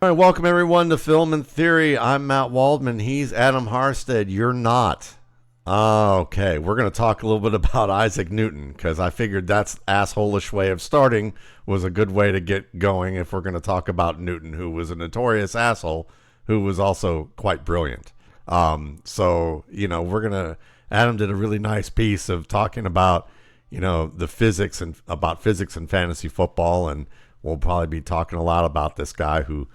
All right, welcome everyone to Film and Theory. I'm Matt Waldman. He's Adam Harstad. You're not. Okay, we're going to talk a little bit about Isaac Newton because I figured that's assholish way of starting was a good way to get going if we're going to talk about Newton, who was a notorious asshole, who was also quite brilliant. We're going to. Adam did a really nice piece of talking about, the physics and about physics and fantasy football, and we'll probably be talking a lot about this guy who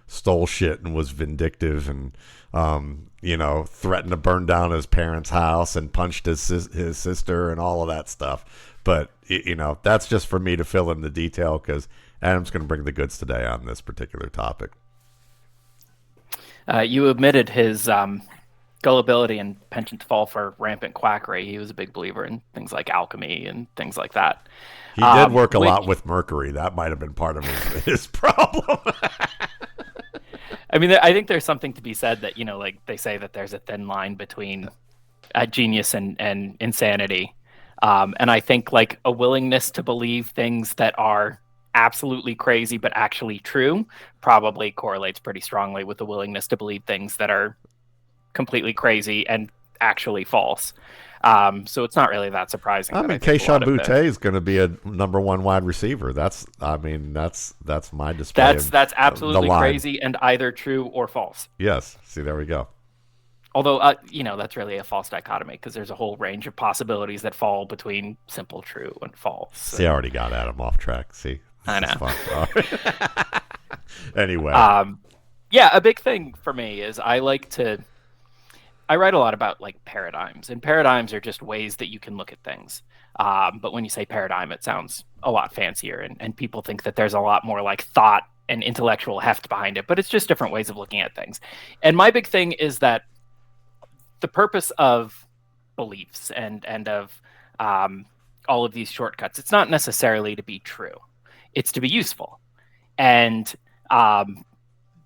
stole shit and was vindictive and threatened to burn down his parents' house and punched his sister and all of that stuff. But that's just for me to fill in the detail because Adam's going to bring the goods today on this particular topic. You admitted his gullibility and penchant to fall for rampant quackery. He was a big believer in things like alchemy and things like that. He did work a lot with mercury. That might have been part of his problem. I mean, I think there's something to be said that, like they say that there's a thin line between genius and insanity. And I think like a willingness to believe things that are absolutely crazy but actually true probably correlates pretty strongly with the willingness to believe things that are completely crazy and actually false. So it's not really that surprising. I mean, Keishon Butte is going to be a number one wide receiver. That's my display. That's absolutely crazy and either true or false. Yes. See, there we go. Although, that's really a false dichotomy because there's a whole range of possibilities that fall between simple true and false. See, I already got Adam off track. See, I know. Anyway. Yeah, a big thing for me is I write a lot about like paradigms, and paradigms are just ways that you can look at things. But when you say paradigm, it sounds a lot fancier, and people think that there's a lot more like thought and intellectual heft behind it, but it's just different ways of looking at things. And my big thing is that the purpose of beliefs and of all of these shortcuts, it's not necessarily to be true. It's to be useful. And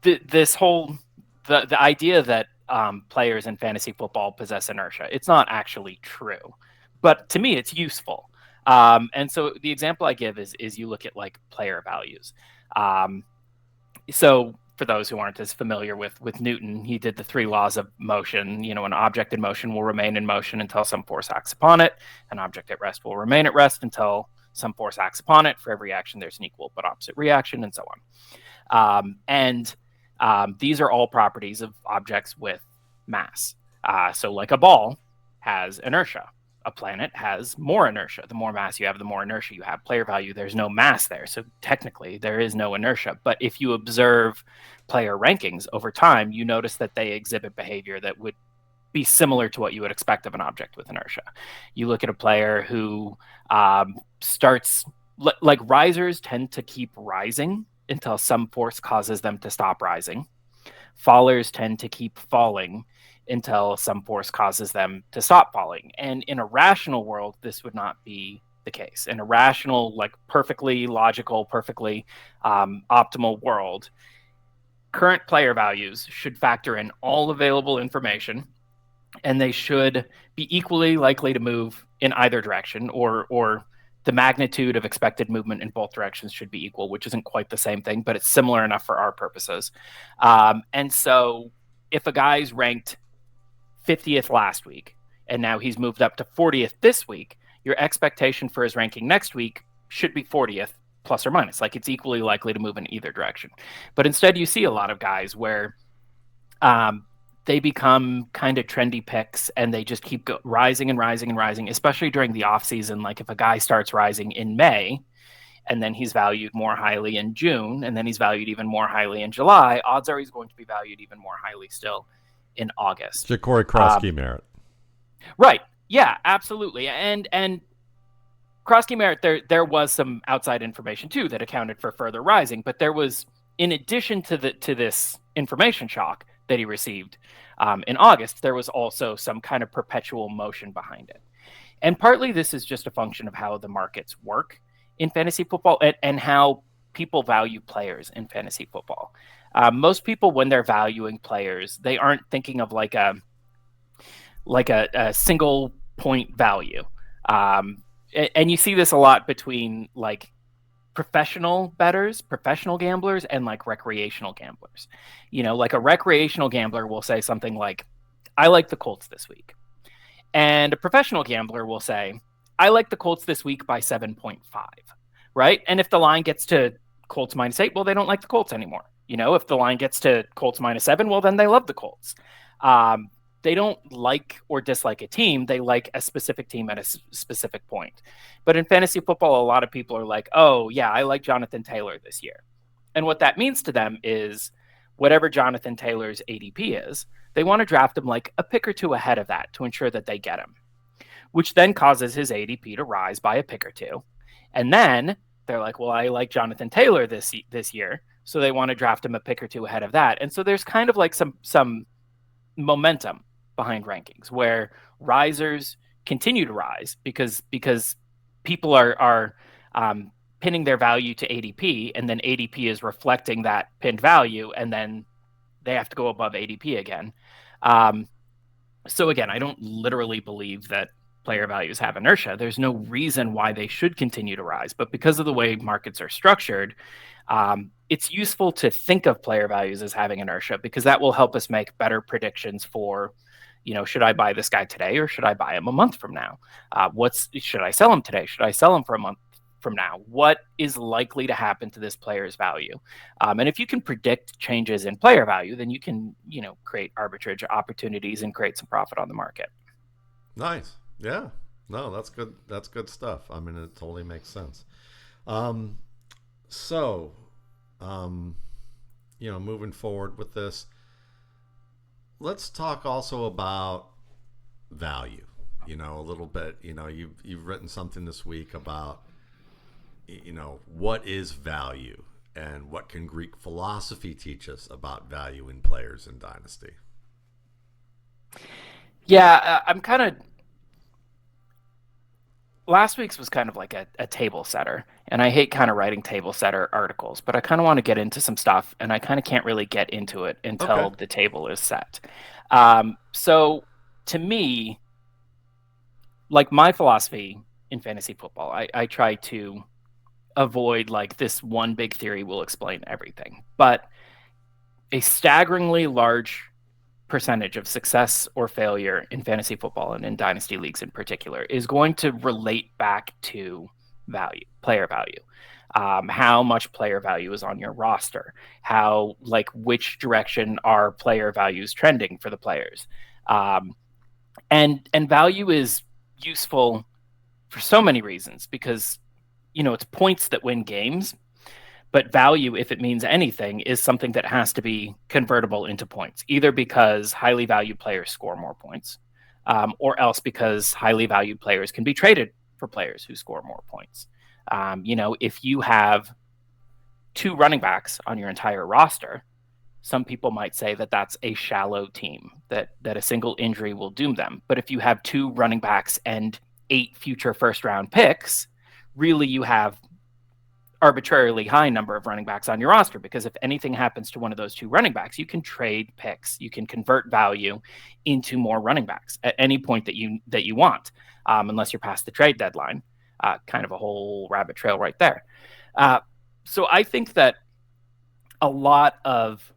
this whole, the idea that players in fantasy football possess inertia. It's not actually true, but to me, it's useful. And so the example I give is you look at like player values. So for those who aren't as familiar with Newton, he did the three laws of motion. An object in motion will remain in motion until some force acts upon it. An object at rest will remain at rest until some force acts upon it. For every action, there's an equal but opposite reaction, and so on. These are all properties of objects with mass. So like a ball has inertia. A planet has more inertia. The more mass you have, the more inertia you have. Player value, there's no mass there. So technically, there is no inertia. But if you observe player rankings over time, you notice that they exhibit behavior that would be similar to what you would expect of an object with inertia. You look at a player who starts, like risers tend to keep rising until some force causes them to stop rising. Fallers tend to keep falling until some force causes them to stop falling. And in a rational world, this would not be the case. In a rational, like perfectly logical, perfectly optimal world, current player values should factor in all available information, and they should be equally likely to move in either direction, or the magnitude of expected movement in both directions should be equal, which isn't quite the same thing, but it's similar enough for our purposes. And so if a guy's ranked 50th last week, and now he's moved up to 40th this week, your expectation for his ranking next week should be 40th plus or minus. Like it's equally likely to move in either direction. But instead you see a lot of guys where they become kind of trendy picks and they just keep rising and rising and rising, especially during the off season. Like if a guy starts rising in May and then he's valued more highly in June, and then he's valued even more highly in July, odds are he's going to be valued even more highly still in August. Ja'Cory Krosky-Merritt. Right. Yeah, absolutely. And Krosky-Merritt, there was some outside information too that accounted for further rising, but there was, in addition to this information shock that he received in August, there was also some kind of perpetual motion behind it. And partly this is just a function of how the markets work in fantasy football and how people value players in fantasy football. Most people, when they're valuing players, they aren't thinking of like a single point value. And you see this a lot between like professional bettors, professional gamblers, and like recreational gamblers. Like a recreational gambler will say something like, I like the Colts this week. And a professional gambler will say, I like the Colts this week by 7.5, right? And if the line gets to Colts -8, well, they don't like the Colts anymore. If the line gets to Colts -7, well, then they love the Colts. They don't like or dislike a team. They like a specific team at a specific point. But in fantasy football, a lot of people are like, oh, yeah, I like Jonathan Taylor this year. And what that means to them is whatever Jonathan Taylor's ADP is, they want to draft him like a pick or two ahead of that to ensure that they get him, which then causes his ADP to rise by a pick or two. And then they're like, well, I like Jonathan Taylor this year, so they want to draft him a pick or two ahead of that. And so there's kind of like some momentum behind rankings where risers continue to rise because people are pinning their value to ADP, and then ADP is reflecting that pinned value, and then they have to go above ADP again. So again, I don't literally believe that player values have inertia. There's no reason why they should continue to rise, but because of the way markets are structured, it's useful to think of player values as having inertia, because that will help us make better predictions for, should I buy this guy today or should I buy him a month from now? Should I sell him today? Should I sell him for a month from now? What is likely to happen to this player's value? And if you can predict changes in player value, then you can, create arbitrage opportunities and create some profit on the market. Nice. Yeah. No, that's good. That's good stuff. I mean, it totally makes sense. Moving forward with this, let's talk also about value, a little bit. You've written something this week about, what is value and what can Greek philosophy teach us about value in players in Dynasty? Yeah, last week's was kind of like a table setter, and I hate kind of writing table setter articles, but I kind of want to get into some stuff, and I kind of can't really get into it until the table is set. So to me, like my philosophy in fantasy football, I try to avoid like this one big theory will explain everything, but a staggeringly large percentage of success or failure in fantasy football and in dynasty leagues in particular is going to relate back to value, player value. How much player value is on your roster, which direction are player values trending for the players. And value is useful for so many reasons, because it's points that win games, but value, if it means anything, is something that has to be convertible into points, either because highly valued players score more points, or else because highly valued players can be traded for players who score more points. If you have 2 running backs on your entire roster, some people might say that that's a shallow team, that a single injury will doom them. But if you have 2 running backs and 8 future first-round picks, really you have arbitrarily high number of running backs on your roster, because if anything happens to one of those 2 running backs, you can trade picks, you can convert value into more running backs at any point that you want, unless you're past the trade deadline. Kind of a whole rabbit trail right there. So I think that a lot of,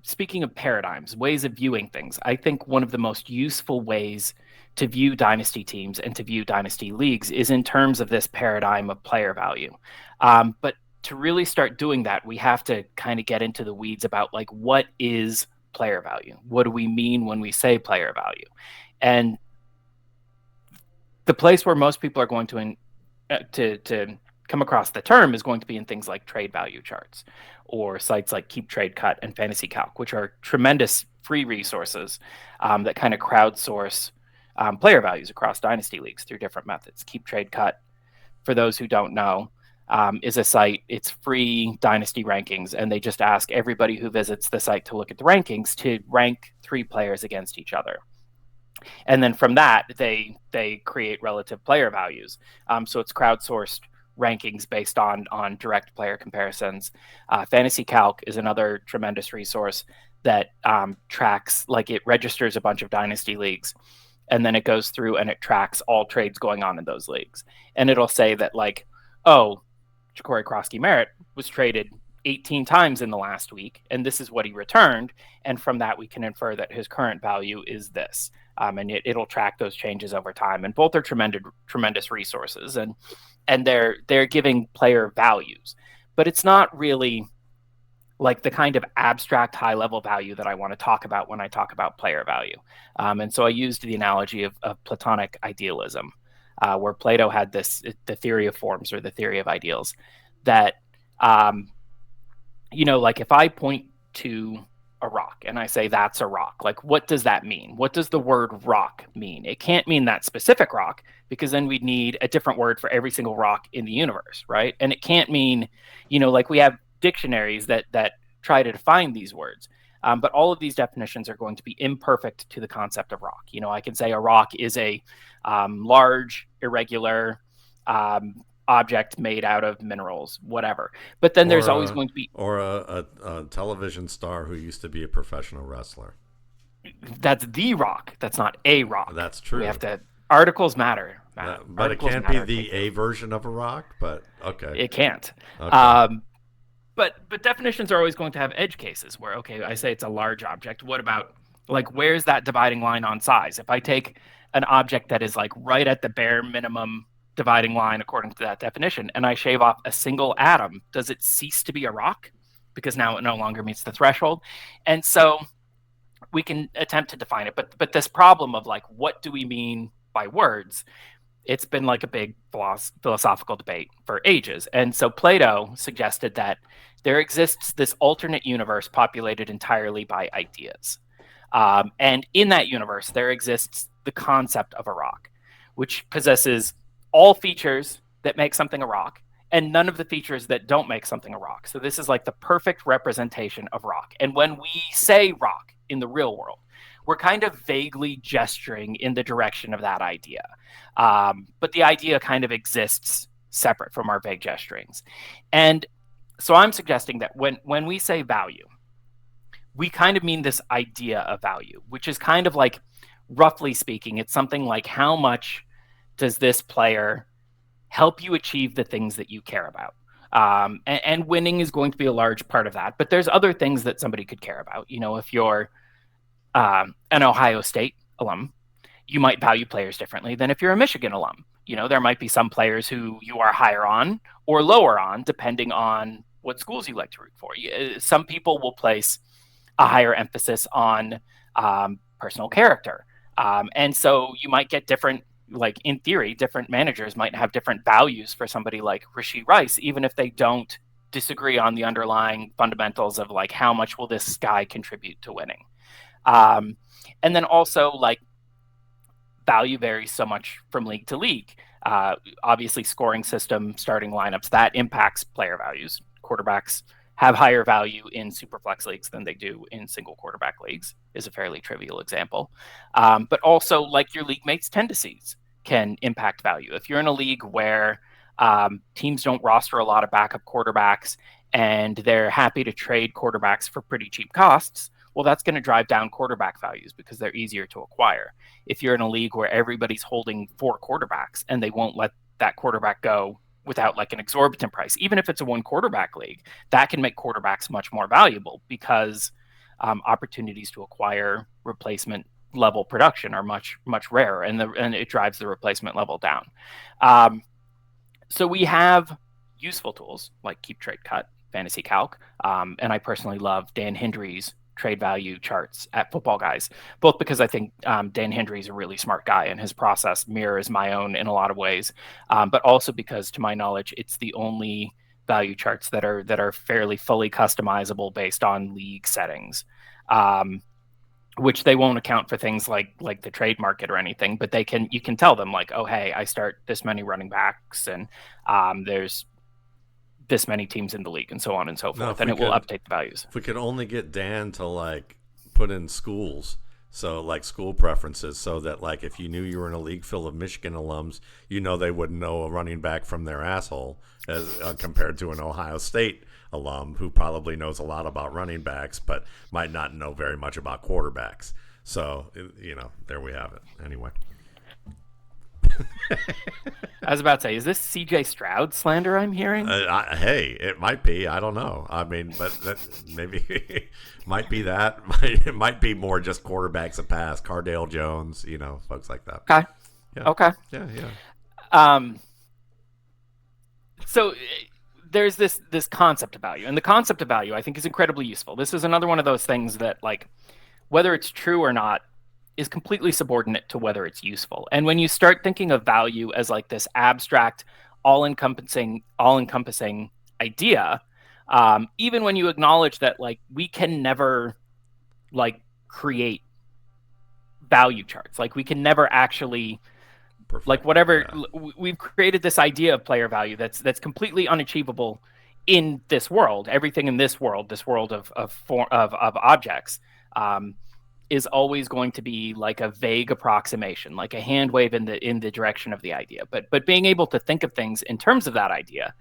speaking of paradigms, ways of viewing things, I think one of the most useful ways to view dynasty teams and to view dynasty leagues is in terms of this paradigm of player value. But to really start doing that, we have to kind of get into the weeds about like, what is player value? What do we mean when we say player value? And the place where most people are going to come across the term is going to be in things like trade value charts, or sites like Keep Trade Cut and Fantasy Calc, which are tremendous free resources that kind of crowdsource player values across dynasty leagues through different methods. Keep Trade Cut, for those who don't know, is a site. It's free dynasty rankings, and they just ask everybody who visits the site to look at the rankings to rank 3 players against each other. And then from that, they create relative player values. So it's crowdsourced rankings based on direct player comparisons. Fantasy Calc is another tremendous resource that tracks, like, it registers a bunch of dynasty leagues, and then it goes through and it tracks all trades going on in those leagues. And it'll say that, like, oh, Ja'Cory Krosky-Merritt was traded 18 times in the last week, and this is what he returned. And from that, we can infer that his current value is this. And it'll track those changes over time. And both are tremendous resources, and they're giving player values. But it's not really like the kind of abstract high-level value that I want to talk about when I talk about player value. And so I used the analogy of Platonic idealism, where Plato had the theory of forms, or the theory of ideals, that like if I point to a rock and I say that's a rock, like what does that mean? What does the word rock mean? It can't mean that specific rock, because then we'd need a different word for every single rock in the universe, right? And it can't mean, like we have dictionaries that try to define these words. But all of these definitions are going to be imperfect to the concept of rock. I can say a rock is a large, irregular object made out of minerals, whatever. But then there's always going to be... Or a television star who used to be a professional wrestler. That's the rock. That's not a rock. That's true. We have to... Articles matter. But Articles it can't matter. be the a version of a rock, but okay. It can't. Okay. But definitions are always going to have edge cases where, okay, I say it's a large object. What about, like, where's that dividing line on size? If I take an object that is like right at the bare minimum dividing line according to that definition, and I shave off a single atom, does it cease to be a rock? Because now it no longer meets the threshold. And so we can attempt to define it. But this problem of, like, what do we mean by words? It's been like a big philosophical debate for ages. And so Plato suggested that there exists this alternate universe populated entirely by ideas. And in that universe, there exists the concept of a rock, which possesses all features that make something a rock and none of the features that don't make something a rock. So this is like the perfect representation of rock. And when we say rock in the real world, we're kind of vaguely gesturing in the direction of that idea. But the idea kind of exists separate from our vague gesturings. And so I'm suggesting that when we say value, we kind of mean this idea of value, which is kind of like, roughly speaking, it's something like, how much does this player help you achieve the things that you care about? And winning is going to be a large part of that. But there's other things that somebody could care about. If you're an Ohio State alum, you might value players differently than if you're a Michigan alum. There might be some players who you are higher on or lower on, depending on what schools you like to root for. Some people will place a higher emphasis on personal character. And so you might get different, like in theory, different managers might have different values for somebody like Rashee Rice, even if they don't disagree on the underlying fundamentals of, like, how much will this guy contribute to winning. And then also, like, value varies so much from league to league. Obviously, scoring system, starting lineups, that impacts player values. Quarterbacks have higher value in superflex leagues than they do in single quarterback leagues, is a fairly trivial example. But also, like, your league mates' tendencies can impact value. If you're in a league where teams don't roster a lot of backup quarterbacks and they're happy to trade quarterbacks for pretty cheap costs, well, that's going to drive down quarterback values because they're easier to acquire. If you're in a league where everybody's holding 4 quarterbacks and they won't let that quarterback go without, like, an exorbitant price, even if it's a 1 quarterback league, that can make quarterbacks much more valuable because opportunities to acquire replacement level production are much rarer, and it drives the replacement level down. So we have useful tools like Keep Trade Cut, Fantasy Calc, and I personally love Dan Hendry's trade value charts at Football Guys, both because I think Dan Hendry is a really smart guy and his process mirrors my own in a lot of ways, but also because, to my knowledge, it's the only value charts that are fairly fully customizable based on league settings, which they won't account for things like the trade market or anything, but you can tell them, like, oh, hey, I start this many running backs and there's this many teams in the league and so on and so forth, and it will update the values. If we could only get Dan to, like, put in schools, so, like, school preferences, so that, like, if you knew you were in a league full of Michigan alums, they wouldn't know a running back from their asshole as compared to an Ohio State alum who probably knows a lot about running backs but might not know very much about quarterbacks. So, there we have it. Anyway. I was about to say, is this CJ Stroud slander I'm hearing? Hey, it might be. I don't know. I mean, but that maybe might be that. It might be more just quarterbacks that pass. Cardale Jones, folks like that. Okay. Yeah. Okay. Yeah. Yeah. So there's this concept of value, and the concept of value I think is incredibly useful. This is another one of those things that, like, whether it's true or not is completely subordinate to whether it's useful. And when you start thinking of value as like this abstract, all-encompassing idea, even when you acknowledge that like we can never like create value charts, like we can never actually Perfect. like whatever we've created this idea of player value that's completely unachievable in this world. Everything in this world of objects, is always going to be like a vague approximation, like a hand wave in the direction of the idea. But being able to think of things in terms of that idea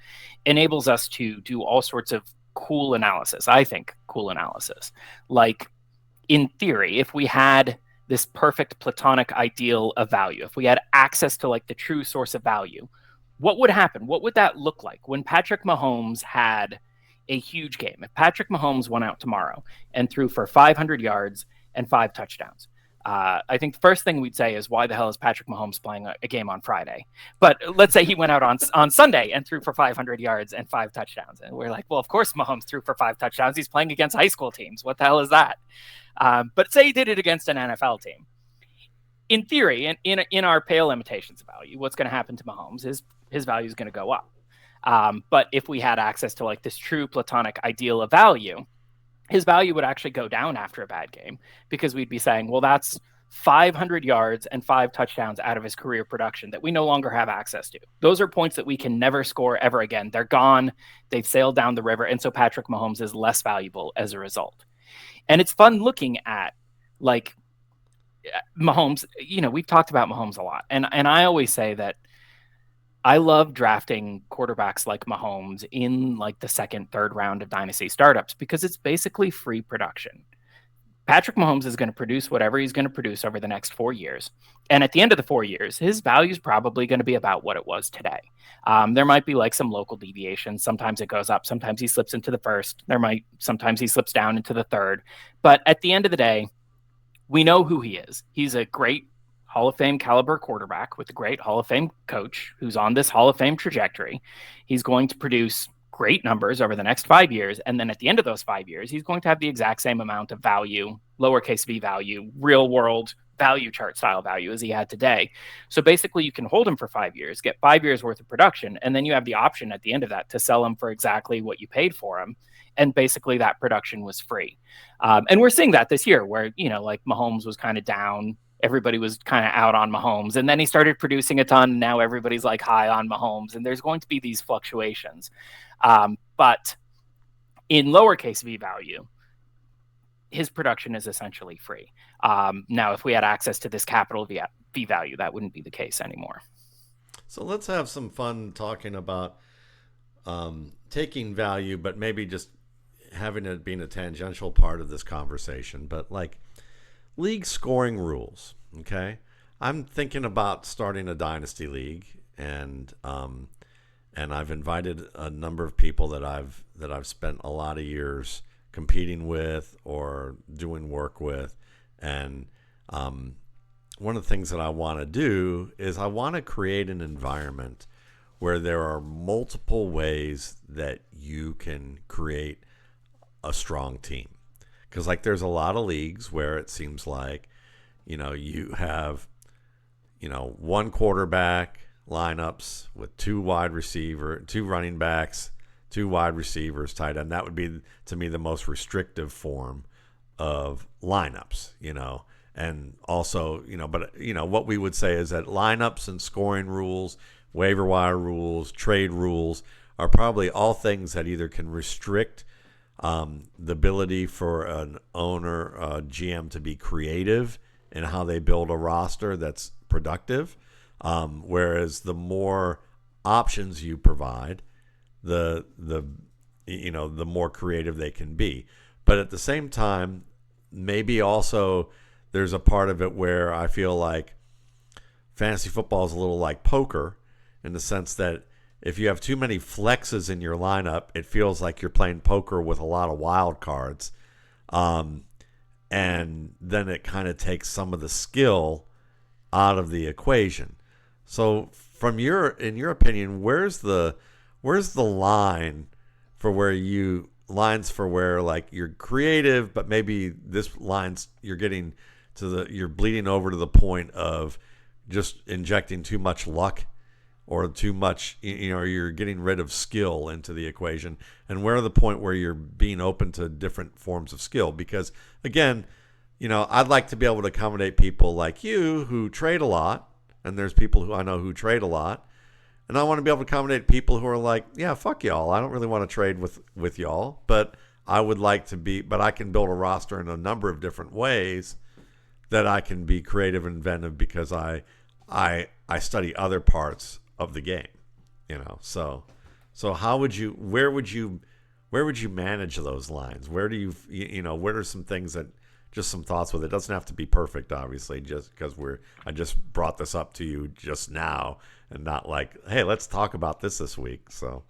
enables us to do all sorts of cool analysis. I think cool analysis, like in theory, if we had this perfect Platonic ideal of value, if we had access to like the true source of value, what would happen? What would that look like when Patrick Mahomes had a huge game? If Patrick Mahomes went out tomorrow and threw for 500 yards and 5 touchdowns, I think the first thing we'd say is, why the hell is Patrick Mahomes playing a game on Friday? But let's say he went out on Sunday and threw for 500 yards and 5 touchdowns. And we're like, well, of course Mahomes threw for 5 touchdowns. He's playing against high school teams. What the hell is that? But say he did it against an NFL team. In theory, in our pale limitations of value, what's going to happen to Mahomes is his value is going to go up. But if we had access to like this true Platonic ideal of value, his value would actually go down after a bad game, because we'd be saying, well, that's 500 yards and 5 touchdowns out of his career production that we no longer have access to. Those are points that we can never score ever again. They're gone. They've sailed down the river. And so Patrick Mahomes is less valuable as a result. And it's fun looking at like Mahomes. We've talked about Mahomes a lot. And I always say that I love drafting quarterbacks like Mahomes in like the second, third round of Dynasty startups, because it's basically free production. Patrick Mahomes is going to produce whatever he's going to produce over the next 4 years. And at the end of the 4 years, his value is probably going to be about what it was today. There might be like some local deviations. Sometimes it goes up. Sometimes he slips into the first. Sometimes he slips down into the third. But at the end of the day, we know who he is. He's a great Hall of Fame caliber quarterback with a great Hall of Fame coach who's on this Hall of Fame trajectory. He's going to produce great numbers over the next 5 years. And then at the end of those 5 years, he's going to have the exact same amount of value, lowercase v value, real world value chart style value as he had today. So basically you can hold him for 5 years, get 5 years worth of production. And then you have the option at the end of that to sell him for exactly what you paid for him. And basically that production was free. And we're seeing that this year where, like Mahomes was kind of down. Everybody was kind of out on Mahomes, and then he started producing a ton. And now everybody's like high on Mahomes, and there's going to be these fluctuations. But in lowercase v value, his production is essentially free. Now, if we had access to this capital V value, that wouldn't be the case anymore. So let's have some fun talking about taking value, but maybe just having it being a tangential part of this conversation. But like league scoring rules, okay? I'm thinking about starting a dynasty league, and I've invited a number of people that I've spent a lot of years competing with or doing work with. And one of the things that I want to do is I want to create an environment where there are multiple ways that you can create a strong team. Because like there's a lot of leagues where it seems like, you have, one quarterback lineups with 2 running backs, 2 wide receivers, tight end. That would be, to me, the most restrictive form of lineups, and also, but, what we would say is that lineups and scoring rules, waiver wire rules, trade rules are probably all things that either can restrict the ability for an owner, GM, to be creative in how they build a roster that's productive. Whereas the more options you provide, the more creative they can be. But at the same time, maybe also there's a part of it where I feel like fantasy football is a little like poker in the sense that if you have too many flexes in your lineup, it feels like you're playing poker with a lot of wild cards. And then it kind of takes some of the skill out of the equation. So in your opinion, where's the line for where like you're creative, but maybe this lines you're getting you're bleeding over to the point of just injecting too much luck or too much, you're getting rid of skill into the equation, and where the point where you're being open to different forms of skill. Because again, I'd like to be able to accommodate people like you who trade a lot, and there's people who I know who trade a lot, and I want to be able to accommodate people who are like, yeah, fuck y'all, I don't really want to trade with y'all, but I would like to be, but I can build a roster in a number of different ways that I can be creative and inventive because I study other parts of the game, So where would you manage those lines? Where do what are some things that, just some thoughts with it? It doesn't have to be perfect, obviously, just because I just brought this up to you just now and not like, hey, let's talk about this week. So.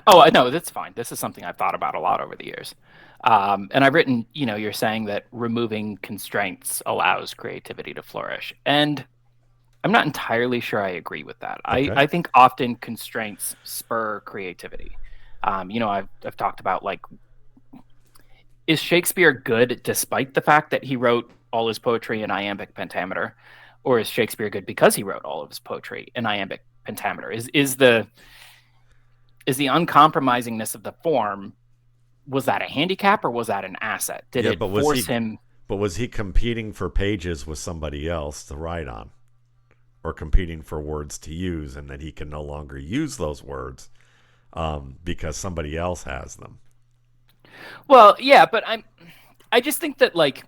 Oh, no, that's fine. This is something I've thought about a lot over the years. And I've written, you're saying that removing constraints allows creativity to flourish. And I'm not entirely sure I agree with that. Okay. I think often constraints spur creativity. I've talked about, like, is Shakespeare good despite the fact that he wrote all his poetry in iambic pentameter? Or is Shakespeare good because he wrote all of his poetry in iambic pentameter? Is the uncompromisingness of the form, was that a handicap or was that an asset? Did it force him? But was he competing for pages with somebody else to write on? Or competing for words to use, and that he can no longer use those words because somebody else has them? Well, yeah, but I just think that, like,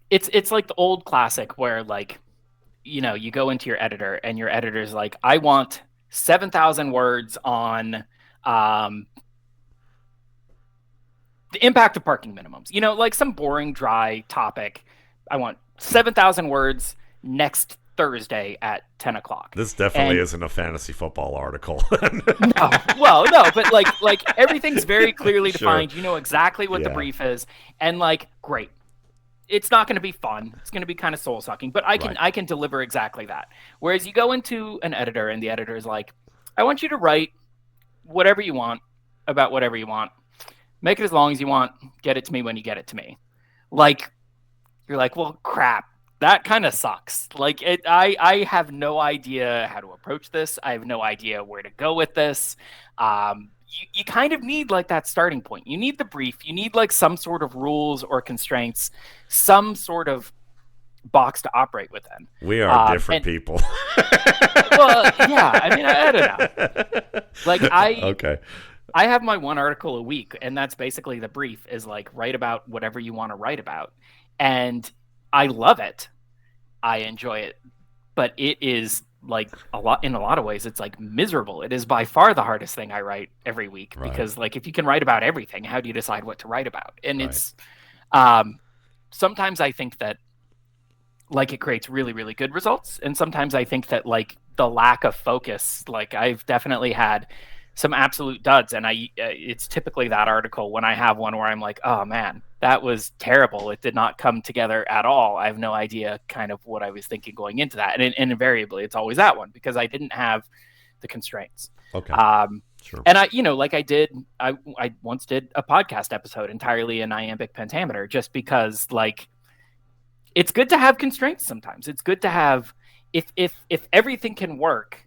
it's like the old classic where, like, you go into your editor and your editor's like, I want 7,000 words on the impact of parking minimums. Like some boring, dry topic. I want 7,000 words next Thursday at 10 o'clock. This definitely isn't a fantasy football article. No, but like everything's very clearly defined. Sure. You know exactly what the brief is, and like, great. It's not going to be fun. It's going to be kind of soul sucking, but I can deliver exactly that. Whereas you go into an editor and the editor is like, I want you to write whatever you want about whatever you want. Make it as long as you want. Get it to me when you get it to me. Like, you're like, well, crap. That kind of sucks. Like, I have no idea how to approach this. I have no idea where to go with this. You kind of need, like, that starting point. You need the brief. You need, like, some sort of rules or constraints, some sort of box to operate within. We are different people. Well, yeah. I mean, I don't know. Like, I have my one article a week, and that's basically the brief, is like, write about whatever you want to write about. And I love it. I enjoy it. But it is, like, in a lot of ways, it's like miserable. It is by far the hardest thing I write every week, because, like, if you can write about everything, how do you decide what to write about? And it's sometimes I think that, like, it creates really, really good results, and sometimes I think that, like, the lack of focus, like, I've definitely had some absolute duds, and it's typically that article when I have one where I'm like, oh man, that was terrible. It did not come together at all. I have no idea kind of what I was thinking going into that. And invariably it's always that one, because I didn't have the constraints. Okay. Sure. And I once did a podcast episode entirely in iambic pentameter, just because, like, it's good to have constraints sometimes. It's good to have, if everything can work,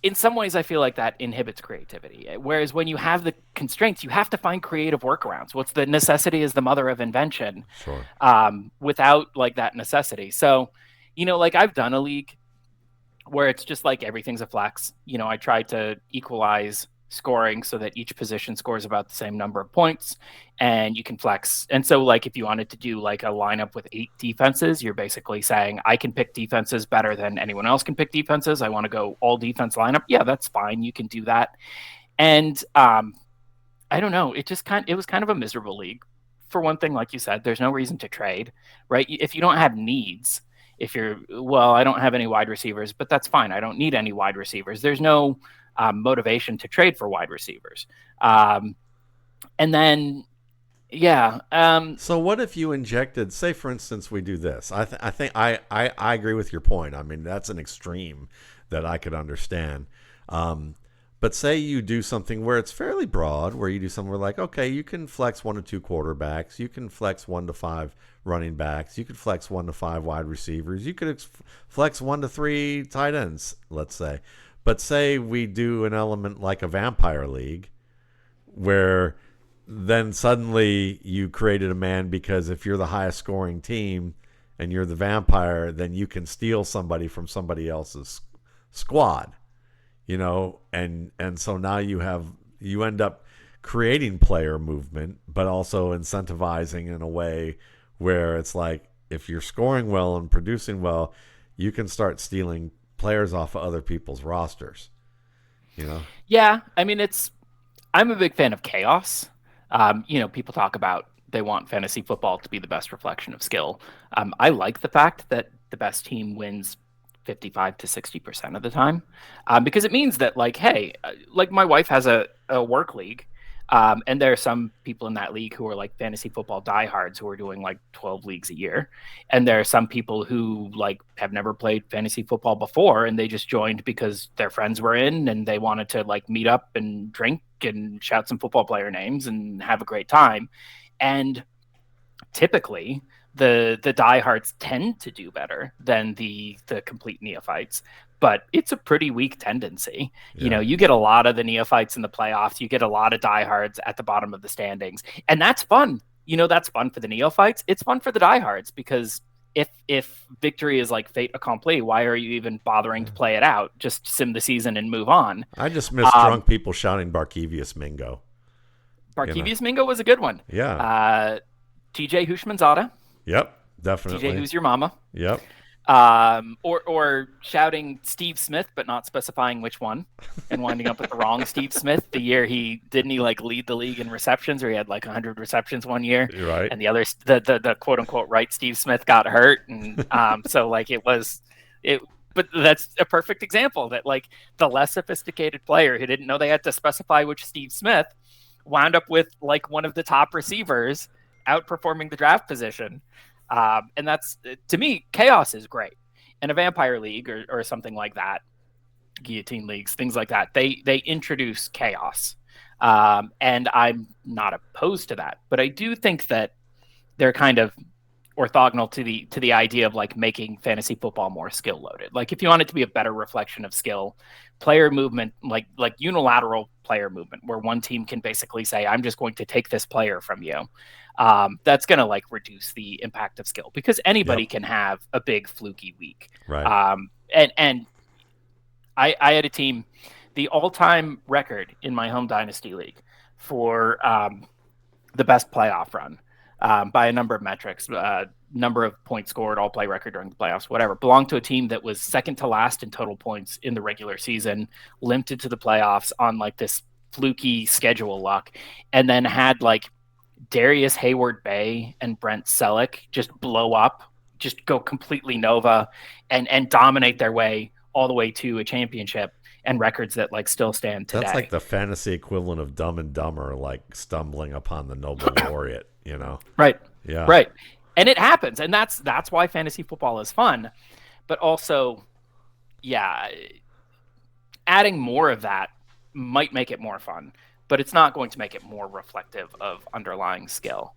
in some ways, I feel like that inhibits creativity. Whereas when you have the constraints, you have to find creative workarounds. What's the necessity is the mother of invention. Sure. Without, like, that necessity. So, like, I've done a league where it's just like everything's a flex. I try to equalize scoring so that each position scores about the same number of points, and you can flex. And so, like, if you wanted to do, like, a lineup with 8 defenses, you're basically saying, I can pick defenses better than anyone else can pick defenses. I want to go all defense lineup. Yeah, that's fine. You can do that. And I don't know. It was kind of a miserable league for one thing, like you said, there's no reason to trade, right? If you don't have needs, I don't have any wide receivers, but that's fine. I don't need any wide receivers. There's no motivation to trade for wide receivers. And then, yeah. So what if you injected, say, for instance, we do this. I think I agree with your point. I mean, that's an extreme that I could understand. But say you do something where it's fairly broad, where you do something where like, okay, you can flex 1 to 2 quarterbacks, you can flex 1 to 5 running backs, you could flex 1 to 5 wide receivers, you could flex 1 to 3 tight ends, let's say. But say we do an element like a vampire league, where then suddenly you created a man, because if you're the highest scoring team and you're the vampire, then you can steal somebody from somebody else's squad, and so now you end up creating player movement, but also incentivizing in a way where it's like, if you're scoring well and producing well, you can start stealing players off of other people's rosters. Yeah, I mean, I'm a big fan of chaos. People talk about they want fantasy football to be the best reflection of skill. I like the fact that the best team wins 55 to 60% of the time, because it means that, like, hey, like my wife has a work league, and there are some people in that league who are like fantasy football diehards who are doing like 12 leagues a year, and there are some people who like have never played fantasy football before and they just joined because their friends were in and they wanted to like meet up and drink and shout some football player names and have a great time. And typically the diehards tend to do better than the complete neophytes, but it's a pretty weak tendency. Yeah. You get a lot of the neophytes in the playoffs, you get a lot of diehards at the bottom of the standings, and that's fun. That's fun for the neophytes. It's fun for the diehards, because if victory is like fait accompli, why are you even bothering to play it out? Just sim the season and move on. I just miss drunk people shouting Barkevius Mingo. Barkevius Mingo was a good one. Yeah. TJ Hushmanzada. Yep, definitely. TJ, who's your mama? Yep. Or shouting Steve Smith, but not specifying which one, and winding up with the wrong Steve Smith. The year he like lead the league in receptions, or he had like 100 receptions one year, right? And the other, the quote unquote right Steve Smith got hurt, and so like it. But that's a perfect example that like the less sophisticated player who didn't know they had to specify which Steve Smith wound up with like one of the top receivers outperforming the draft position. And that's, to me, chaos is great. In a vampire league or something like that, guillotine leagues, things like that, they introduce chaos. And I'm not opposed to that, but I do think that they're kind of orthogonal to the idea of like making fantasy football more skill loaded. Like if you want it to be a better reflection of skill, player movement, like unilateral player movement, where one team can basically say, I'm just going to take this player from you. That's going to like reduce the impact of skill, because anybody can have a big fluky week. Right. And I had a team, the all-time record in my home dynasty league for the best playoff run by a number of metrics, number of points scored, all play record during the playoffs, whatever, belonged to a team that was second to last in total points in the regular season, limped into the playoffs on like this fluky schedule luck, and then had like Darius Hayward-Bay and Brent Selleck just blow up, just go completely nova and dominate their way all the way to a championship and records that like still stand today. That's like the fantasy equivalent of Dumb and Dumber, like stumbling upon the noble laureate, Right. Yeah. Right. And it happens. And that's why fantasy football is fun. But also, yeah, adding more of that might make it more fun, but it's not going to make it more reflective of underlying skill.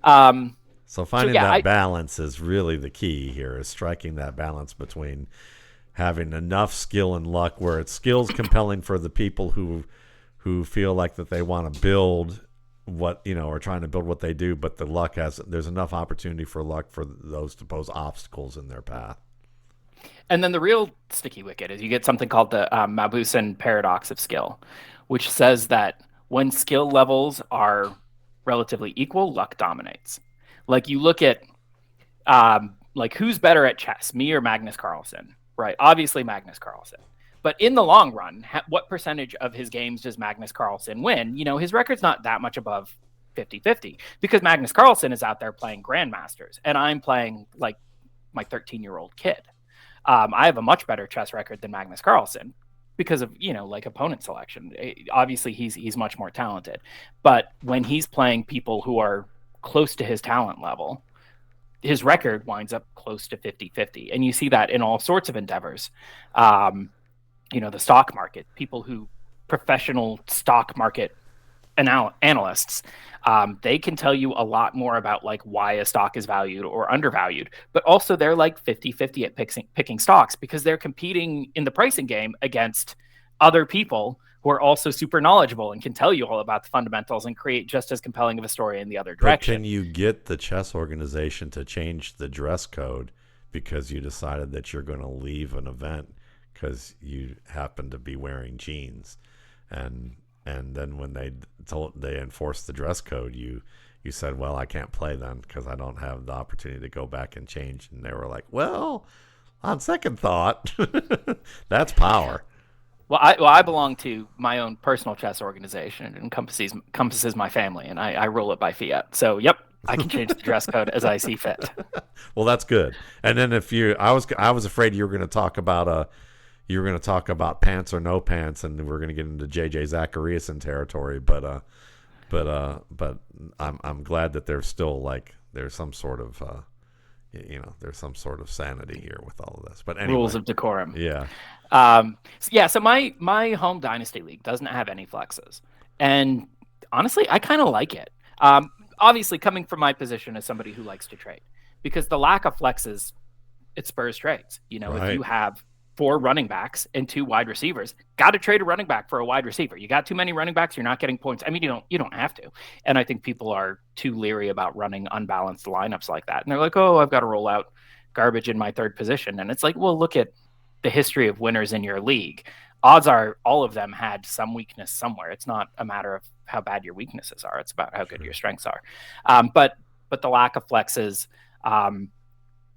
So finding that balance is really the key here, is striking that balance between having enough skill and luck, where it's skills compelling for the people who feel like that they want to build what, are trying to build what they do, but the luck there's enough opportunity for luck for those to pose obstacles in their path. And then the real sticky wicket is you get something called the Mabusson paradox of skill, which says that when skill levels are relatively equal, luck dominates. Like you look at like who's better at chess, me or Magnus Carlsen, right? Obviously Magnus Carlsen. But in the long run, what percentage of his games does Magnus Carlsen win? His record's not that much above 50-50 because Magnus Carlsen is out there playing grandmasters and I'm playing like my 13-year-old kid. I have a much better chess record than Magnus Carlsen because of, like opponent selection. Obviously he's much more talented, but when he's playing people who are close to his talent level, his record winds up close to 50-50. And you see that in all sorts of endeavors. The stock market, professional stock market analysts, they can tell you a lot more about like why a stock is valued or undervalued, but also they're like 50-50 at picking stocks because they're competing in the pricing game against other people who are also super knowledgeable and can tell you all about the fundamentals and create just as compelling of a story in the other direction. But can you get the chess organization to change the dress code because you decided that you're going to leave an event because you happen to be wearing jeans, and then when they enforced the dress code, you said, well, I can't play then because I don't have the opportunity to go back and change, and they were like, well, on second thought, that's power. Well, I belong to my own personal chess organization. It encompasses my family, and I rule it by fiat. So, yep, I can change the dress code as I see fit. Well, that's good. And then I was afraid you were going to talk about pants or no pants, and we're going to get into JJ Zachariason territory. But I'm glad that there's still there's some sort of there's some sort of sanity here with all of this. But anyway, rules of decorum. Yeah. So my home Dynasty league doesn't have any flexes, and honestly, I kind of like it. Obviously, coming from my position as somebody who likes to trade, because the lack of flexes, it spurs trades. If you have 4 running backs and 2 wide receivers, got to trade a running back for a wide receiver. You got too many running backs, you're not getting points. I mean, you don't have to. And I think people are too leery about running unbalanced lineups like that. And they're like, oh, I've got to roll out garbage in my third position. And it's like, well, look at the history of winners in your league. Odds are all of them had some weakness somewhere. It's not a matter of how bad your weaknesses are. It's about how good your strengths are. But the lack of flexes,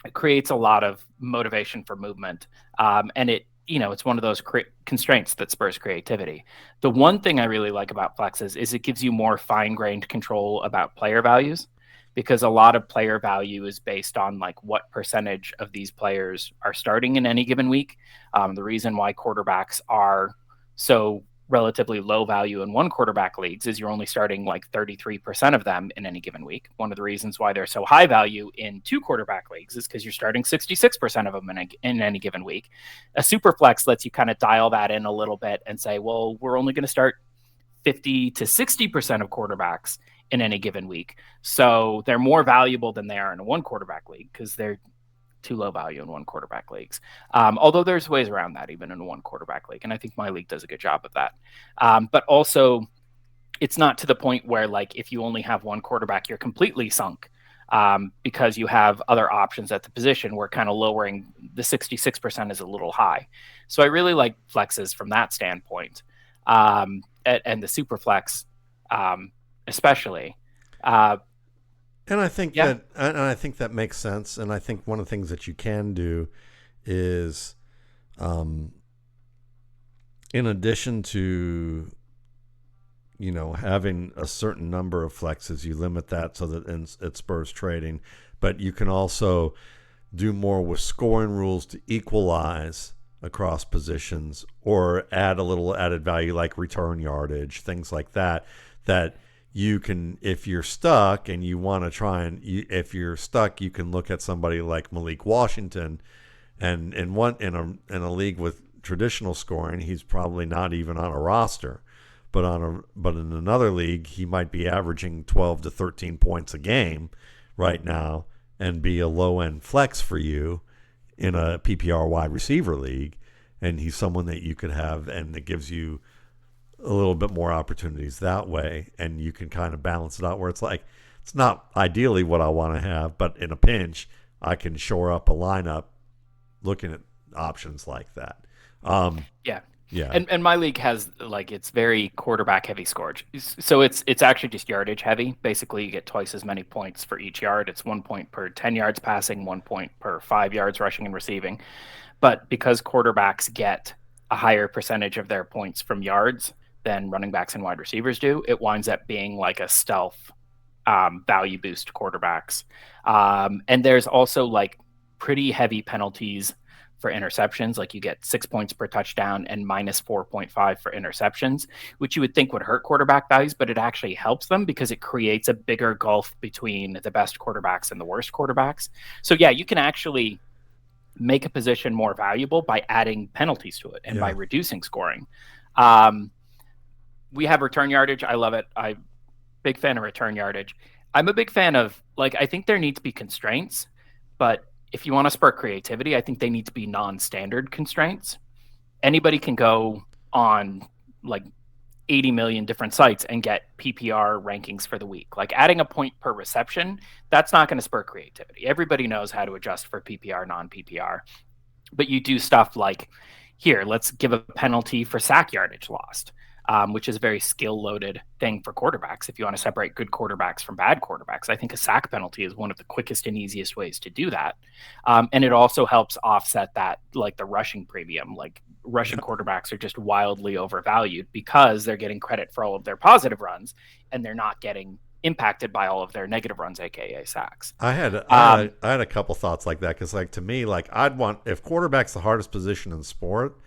it creates a lot of motivation for movement. And it's one of those constraints that spurs creativity. The one thing I really like about flexes is it gives you more fine-grained control about player values, because a lot of player value is based on like what percentage of these players are starting in any given week. The reason why quarterbacks are so relatively low value in one quarterback leagues is you're only starting like 33% of them in any given week. One of the reasons why they're so high value in 2 quarterback leagues is because you're starting 66% of them in any given week. A super flex lets you kind of dial that in a little bit and say, well, we're only going to start 50 to 60% of quarterbacks in any given week. So they're more valuable than they are in a 1 quarterback league because they're too low value in 1 quarterback leagues. Although there's ways around that even in a 1 quarterback league. And I think my league does a good job of that. But also it's not to the point where like, if you only have 1 quarterback, you're completely sunk because you have other options at the position where kind of lowering the 66% is a little high. So I really like flexes from that standpoint. And the super flex, especially, and I think that makes sense. And I think one of the things that you can do is, in addition to, having a certain number of flexes, you limit that so that it spurs trading. But you can also do more with scoring rules to equalize across positions or add a little added value like return yardage, things like that, that you can, if you're stuck and you want to try and if you're stuck, you can look at somebody like Malik Washington, and in a league with traditional scoring, he's probably not even on a roster, but in another league, he might be averaging 12 to 13 points a game right now and be a low end flex for you in a PPR wide receiver league, and he's someone that you could have, and it gives you a little bit more opportunities that way, and you can kind of balance it out where it's like, it's not ideally what I want to have, but in a pinch, I can shore up a lineup looking at options like that. Yeah. And my league has it's very quarterback heavy scored. So it's actually just yardage heavy. Basically, you get twice as many points for each yard. It's 1 point per 10 yards passing, 1 point per 5 yards rushing and receiving. But because quarterbacks get a higher percentage of their points from yards than running backs and wide receivers do, it winds up being like a stealth value boost quarterbacks. And there's also like pretty heavy penalties for interceptions. Like you get 6 points per touchdown and minus 4.5 for interceptions, which you would think would hurt quarterback values, but it actually helps them because it creates a bigger gulf between the best quarterbacks and the worst quarterbacks. So yeah, you can actually make a position more valuable by adding penalties to it and by reducing scoring. We have return yardage. I love it. I'm big fan of return yardage. I'm a big fan of, like, I think there need to be constraints, but if you want to spur creativity, I think they need to be non-standard constraints. Anybody can go on like 80 million different sites and get PPR rankings for the week. Like adding a point per reception, that's not going to spur creativity. Everybody knows how to adjust for PPR, non-PPR. But you do stuff like, here, let's give a penalty for sack yardage lost, which is a very skill-loaded thing for quarterbacks. If you want to separate good quarterbacks from bad quarterbacks, I think a sack penalty is one of the quickest and easiest ways to do that. And it also helps offset that, like the rushing premium. Like Russian quarterbacks are just wildly overvalued because they're getting credit for all of their positive runs, and they're not getting impacted by all of their negative runs, aka sacks. I had a couple thoughts like that because, like, to me, like I'd want, if quarterback's the hardest position in sport,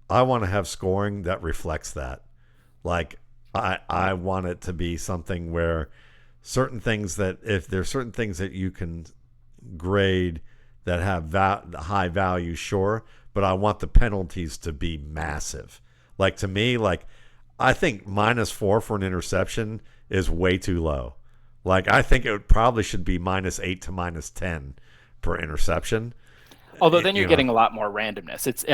I want to have scoring that reflects that. Like I want it to be something where certain things that, if there's certain things that you can grade that have high value, sure, but I want the penalties to be massive. Like to me, like I think -4 for an interception is way too low. Like I think it probably should be -8 to -10 per interception. Although then you're getting a lot more randomness. It's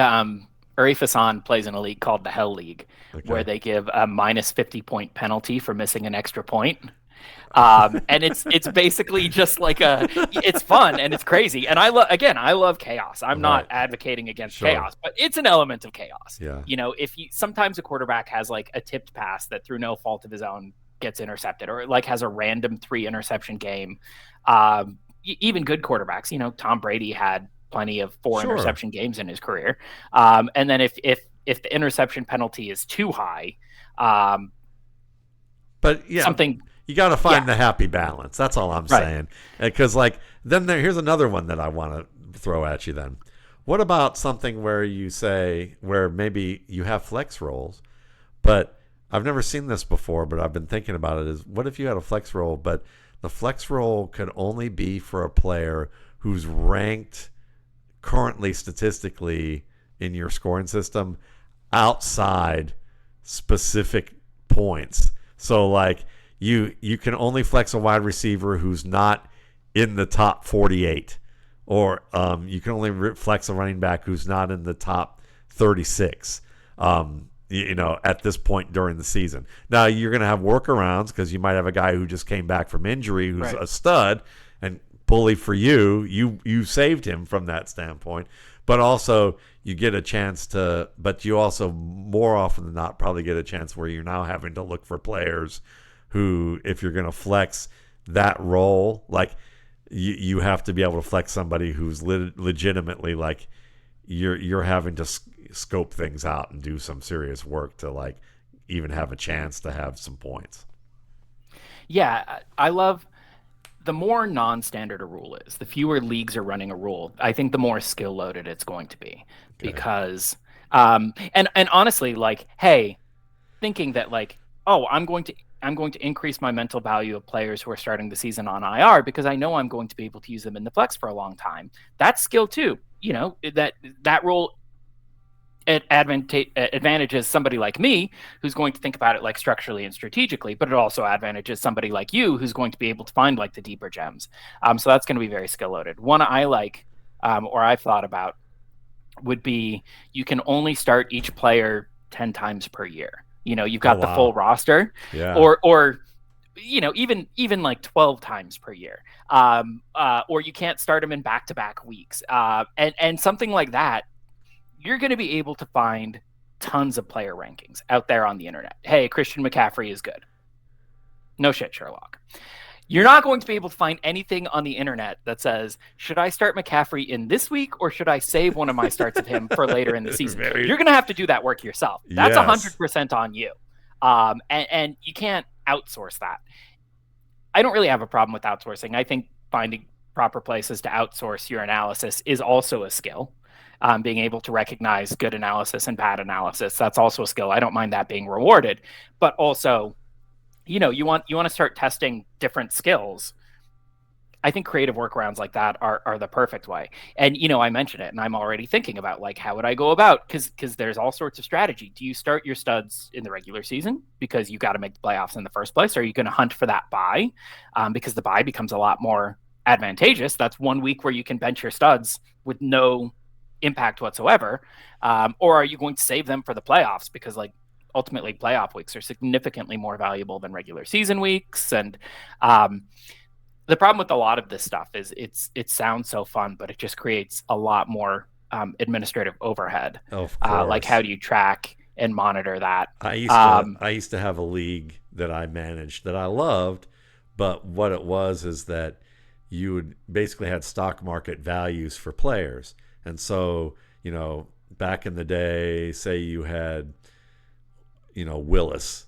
Arif Hassan plays in a league called the Hell League, where they give a -50 point penalty for missing an extra point. And it's basically just like it's fun and it's crazy. And I love chaos. I'm not advocating against chaos, but it's an element of chaos. Yeah. You know, sometimes a quarterback has like a tipped pass that through no fault of his own gets intercepted, or like has a random 3 interception game. Even good quarterbacks, you know, Tom Brady had plenty of 4 interception games in his career. And then if the interception penalty is too high, but yeah, something you got to find the happy balance. That's all I'm saying. Because like then here's another one that I want to throw at you. Then what about something where you say, where maybe you have flex rolls, but I've never seen this before, but I've been thinking about it, is what if you had a flex roll, but the flex roll could only be for a player who's ranked currently statistically in your scoring system outside specific points. So like you can only flex a wide receiver who's not in the top 48, or you can only flex a running back who's not in the top 36. You know, at this point during the season. Now you're going to have workarounds because you might have a guy who just came back from injury who's a stud, and bully for you saved him from that standpoint. But also you get a chance to, but you also more often than not probably get a chance where you're now having to look for players who, if you're going to flex that role, like you have to be able to flex somebody who's legitimately like you're having to scope things out and do some serious work to like even have a chance to have some points. Yeah, I love the more non-standard a rule is, the fewer leagues are running a rule, I think the more skill loaded it's going to be. Because and honestly, like, hey, thinking that like, oh, I'm going to increase my mental value of players who are starting the season on IR because I know I'm going to be able to use them in the flex for a long time. That's skill too. You know, that rule it advantages somebody like me who's going to think about it like structurally and strategically, but it also advantages somebody like you who's going to be able to find like the deeper gems. So that's going to be very skill loaded. One I like, or I've thought about, would be you can only start each player 10 times per year. You know, you've got the full roster, or you know, even like 12 times per year, or you can't start them in back-to-back weeks, and something like that. You're going to be able to find tons of player rankings out there on the internet. Hey, Christian McCaffrey is good. No shit, Sherlock. You're not going to be able to find anything on the internet that says, should I start McCaffrey in this week or should I save one of my starts of him for later in the season? You're going to have to do that work yourself. That's 100% on you. And you can't outsource that. I don't really have a problem with outsourcing. I think finding proper places to outsource your analysis is also a skill. Being able to recognize good analysis and bad analysis, that's also a skill. I don't mind that being rewarded, but also, you want to start testing different skills. I think creative workarounds like that are the perfect way. And I mentioned it, and I'm already thinking about like how would I go about, because there's all sorts of strategy. Do you start your studs in the regular season because you got to make the playoffs in the first place? Or are you going to hunt for that bye, because the bye becomes a lot more advantageous? That's 1 week where you can bench your studs with no impact whatsoever. Or are you going to save them for the playoffs, because like ultimately playoff weeks are significantly more valuable than regular season weeks. And the problem with a lot of this stuff is it sounds so fun, but it just creates a lot more administrative overhead. Of course. Like how do you track and monitor that? I used to have a league that I managed that I loved, but what it was is that you would basically had stock market values for players. And so, back in the day, say you had, Willis,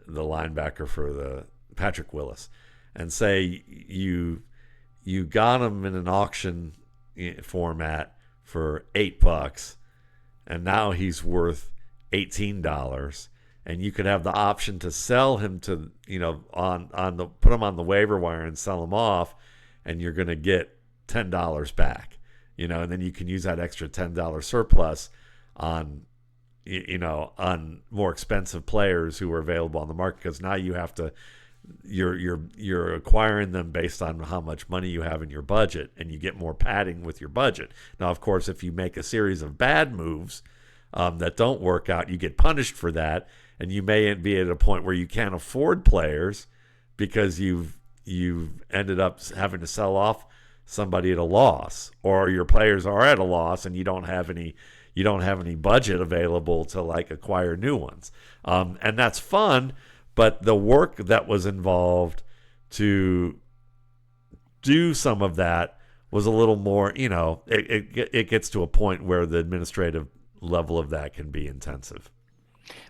the linebacker for the Patrick Willis, and say you got him in an auction format for $8, and now he's worth $18, and you could have the option to sell him to put him on the waiver wire and sell him off, and you're going to get $10 back, and then you can use that extra $10 surplus on on more expensive players who are available on the market, because now you have to you're acquiring them based on how much money you have in your budget, and you get more padding with your budget. Now, of course, if you make a series of bad moves that don't work out, you get punished for that, and you may be at a point where you can't afford players because you've ended up having to sell off somebody at a loss, or your players are at a loss and you don't have any budget available to like acquire new ones. And that's fun. But the work that was involved to do some of that was a little more, it gets to a point where the administrative level of that can be intensive.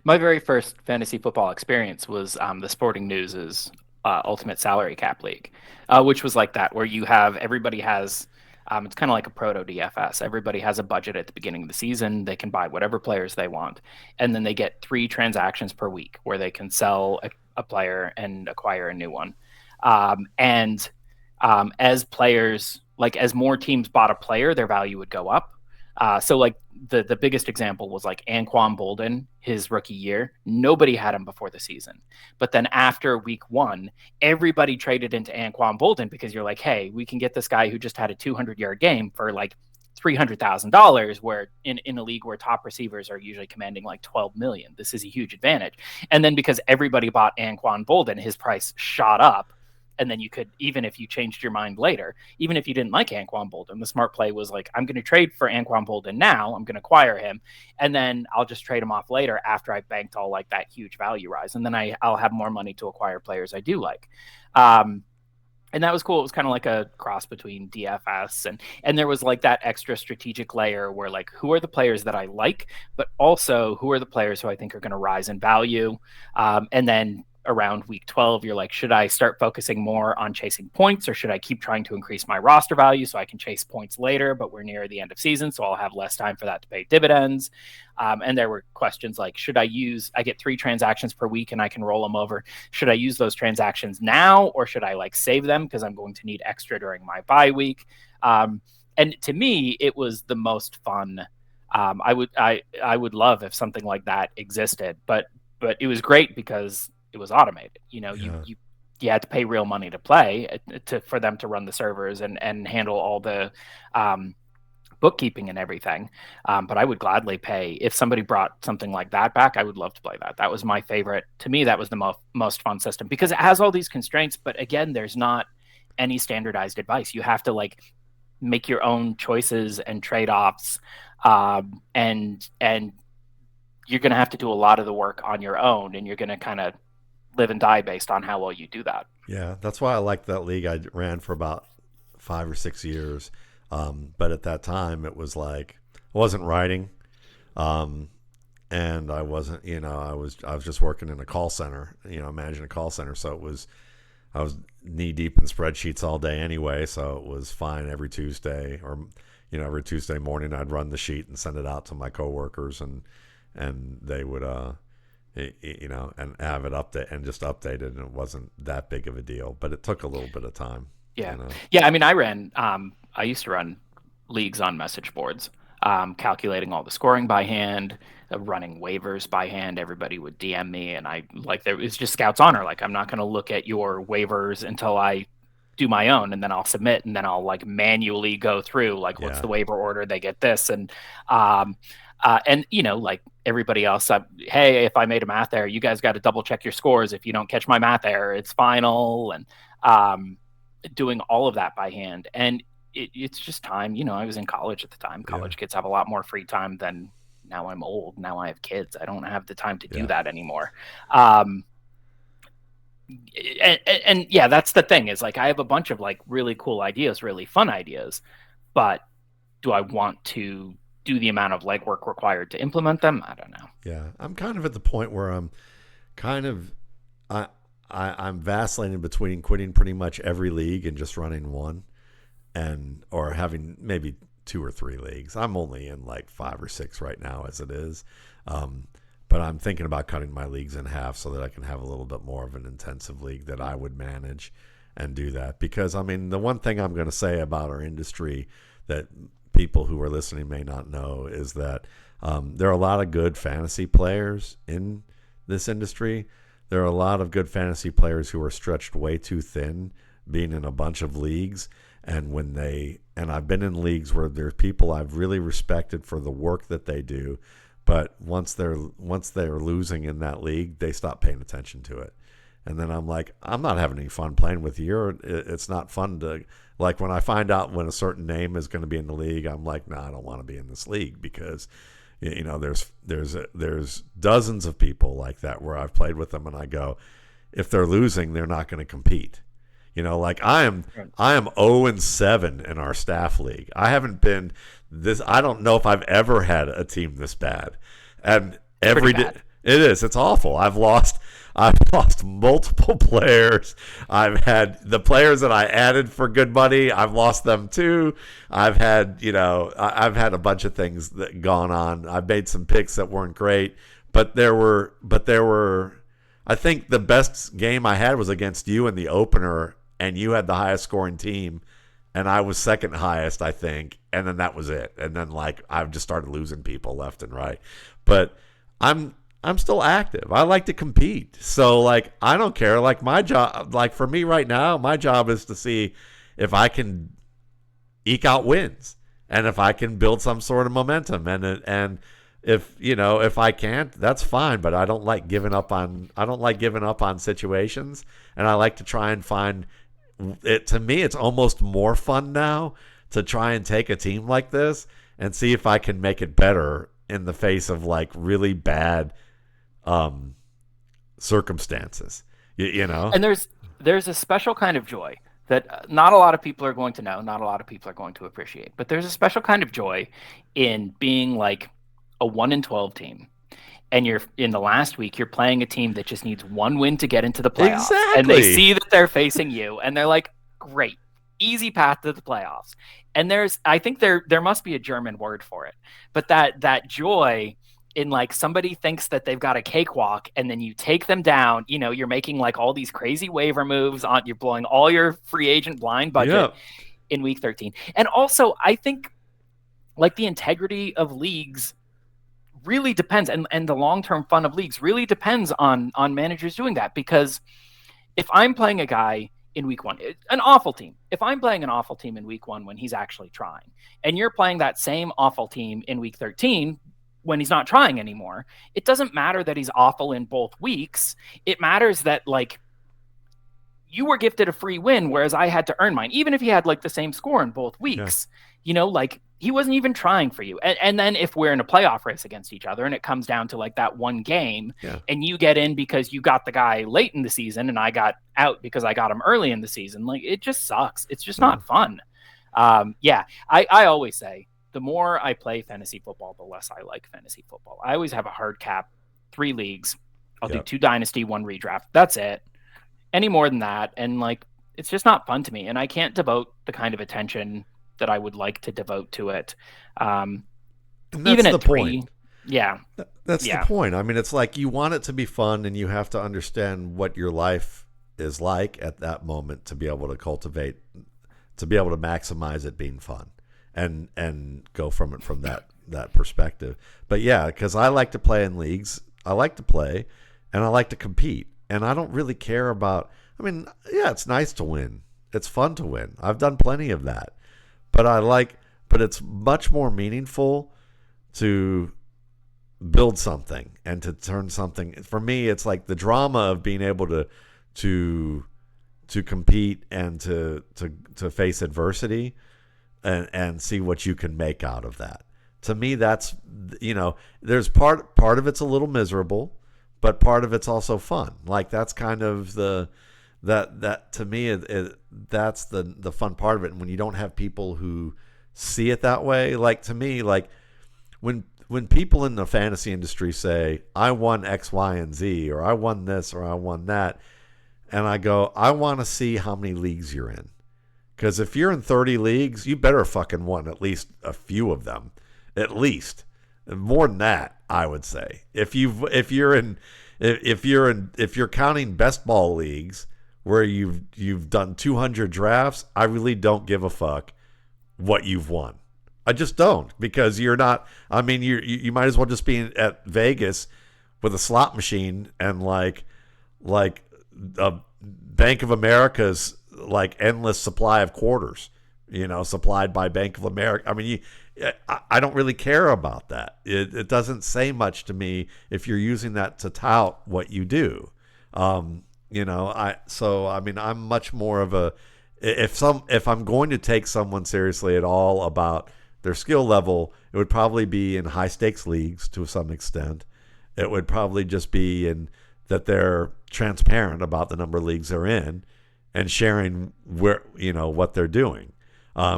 My very first fantasy football experience was the Sporting News's Ultimate Salary Cap League, which was like that, where you have everybody has it's kind of like a proto DFS. Everybody has a budget at the beginning of the season. They can buy whatever players they want. And then they get 3 transactions per week where they can sell a player and acquire a new one. As players, like as more teams bought a player, their value would go up. So like the biggest example was like Anquan Boldin, his rookie year. Nobody had him before the season. But then after week 1, everybody traded into Anquan Boldin, because you're like, hey, we can get this guy who just had a 200-yard game for like $300,000, where in a league where top receivers are usually commanding like $12 million. This is a huge advantage. And then because everybody bought Anquan Boldin, his price shot up. And then you could, even if you changed your mind later, even if you didn't like Anquan Boldin, the smart play was like, I'm going to trade for Anquan Boldin now. I'm going to acquire him, and then I'll just trade him off later after I've banked all like that huge value rise. And then I'll have more money to acquire players I do like. And that was cool. It was kind of like a cross between DFS and there was like that extra strategic layer where like, who are the players that I like, but also who are the players who I think are going to rise in value. And then around week 12, you're like, should I start focusing more on chasing points, or should I keep trying to increase my roster value so I can chase points later, but we're near the end of season, so I'll have less time for that to pay dividends. And there were questions like, I get 3 transactions per week and I can roll them over. Should I use those transactions now, or should I like save them because I'm going to need extra during my bye week? And to me, it was the most fun. I would love if something like that existed, but it was great because it was automated. Yeah. You had to pay real money to play for them to run the servers and handle all the bookkeeping and everything. But I would gladly pay if somebody brought something like that back. I would love to play that. That was my favorite. To me, that was the most fun system because it has all these constraints. But again, there's not any standardized advice. You have to like make your own choices and trade-offs, and you're going to have to do a lot of the work on your own, and you're going to kind of live and die based on how well you do that. Yeah, that's why I liked that league. I ran for about 5 or 6 years, but at that time it was like I wasn't writing, and I wasn't, I was just working in a call center, managing a call center. So it was I was knee deep in spreadsheets all day anyway, so it was fine every Tuesday, or every Tuesday morning I'd run the sheet and send it out to my coworkers, and they would and have it update and just update it, and it wasn't that big of a deal, but it took a little bit of time. Yeah. Yeah. I mean, I used to run leagues on message boards, calculating all the scoring by hand, running waivers by hand. Everybody would DM me, and there was just Scout's honor. Like, I'm not going to look at your waivers until I do my own, and then I'll submit, and then I'll like manually go through what's the waiver order, they get this. And like everybody else, hey, if I made a math error, you guys got to double check your scores. If you don't catch my math error, it's final. And doing all of that by hand. And it's just time. I was in college at the time. College kids have a lot more free time than now. I'm old. Now I have kids. I don't have the time to do that anymore. And that's the thing, is like, I have a bunch of like really cool ideas, really fun ideas, but do I want to do the amount of legwork required to implement them? I don't know. Yeah. I'm kind of at the point where I'm kind of, I'm vacillating between quitting pretty much every league and just running one, or having maybe 2 or 3 leagues. I'm only in like 5 or 6 right now as it is. But I'm thinking about cutting my leagues in half so that I can have a little bit more of an intensive league that I would manage and do that. Because, I mean, the one thing I'm going to say about our industry that people who are listening may not know is that there are a lot of good fantasy players in this industry. There are a lot of good fantasy players who are stretched way too thin being in a bunch of leagues. And I've been in leagues where there's people I've really respected for the work that they do, but once they're losing in that league, they stop paying attention to it. And then I'm like, I'm not having any fun playing with you. It's not fun to, like, when I find out when a certain name is going to be in the league, I'm like, no, I don't want to be in this league, because there's dozens of people like that where I've played with them and I go, if they're losing, they're not going to compete. Like I am 0-7 in our staff league. I haven't been this. I don't know if I've ever had a team this bad. And every day it is. It's awful. I've lost multiple players. I've had the players that I added for good money, I've lost them too. I've had a bunch of things that gone on. I made some picks that weren't great, but there were. I think the best game I had was against you in the opener, and you had the highest scoring team, and I was second highest, I think, and then that was it. And then I've just started losing people left and right. But I'm still active. I like to compete. So I don't care. My job, for me right now, my job is to see if I can eke out wins and if I can build some sort of momentum. And if I can't, that's fine. But I don't like giving up on situations, and I like to try and find it. To me, it's almost more fun now to try and take a team like this and see if I can make it better in the face of really bad circumstances. And there's a special kind of joy that not a lot of people are going to know, not a lot of people are going to appreciate, but there's a special kind of joy in being like a 1-12 team, and you're in the last week, you're playing a team that just needs one win to get into the playoffs. Exactly. And they see that they're facing you, and they're like, great, easy path to the playoffs. And I think there must be a German word for it, but that joy in somebody thinks that they've got a cakewalk, and then you take them down, you're making all these crazy waiver moves you're blowing all your free agent blind budget in week 13. And also, I think the integrity of leagues really depends, and the long-term fun of leagues really depends on managers doing that. Because if I'm playing a guy in week 1, an awful team, if I'm playing an awful team in week 1 when he's actually trying, and you're playing that same awful team in week 13 when he's not trying anymore, it doesn't matter that he's awful in both weeks. It matters that you were gifted a free win, whereas I had to earn mine, even if he had the same score in both weeks. He wasn't even trying for you. And then if we're in a playoff race against each other and it comes down to that one game, and you get in because you got the guy late in the season and I got out because I got him early in the season, it just sucks. It's just not fun. I always say, the more I play fantasy football, the less I like fantasy football. I always have a hard cap, 3 leagues. I'll do 2 Dynasty, 1 redraft. That's it. any more than that. And like, it's just not fun to me. And I can't devote the kind of attention that I would like to devote to it. Um, And Even that's the at point. 3, yeah, That's the yeah, point. I mean, it's like you want it to be fun, and you have to understand what your life is like at that moment to be able to cultivate, to be able to maximize it being fun, and go from it from that perspective. But yeah, because I like to play in leagues, I like to play, and I like to compete, and I don't really care about. I mean, yeah, it's nice to win. It's fun to win. I've done plenty of that, but but it's much more meaningful to build something and to turn something. For me, it's like the drama of being able to to compete and to face adversity and see what you can make out of that. To me, that's, there's part of it's a little miserable, but part of it's also fun. Like that's kind of that to me, that's the fun part of it. And when you don't have people who see it that way, like to me, like when people in the fantasy industry say, I won X, Y, and Z, or I won this, or I won that, and I go, I want to see how many leagues you're in. Because if you're in 30 leagues, you better fucking won at least a few of them. At least. More than that, I would say. If you're counting best ball leagues where you've done 200 drafts, I really don't give a fuck what you've won. I just don't, because you're not. I mean, you might as well just be at Vegas with a slot machine and like Bank of America's like endless supply of quarters, supplied by Bank of America. I mean, I don't really care about that. It doesn't say much to me if you're using that to tout what you do. I mean, I'm much more of a, if I'm going to take someone seriously at all about their skill level, it would probably be in high stakes leagues to some extent. It would probably just be in that they're transparent about the number of leagues they're in and sharing what they're doing.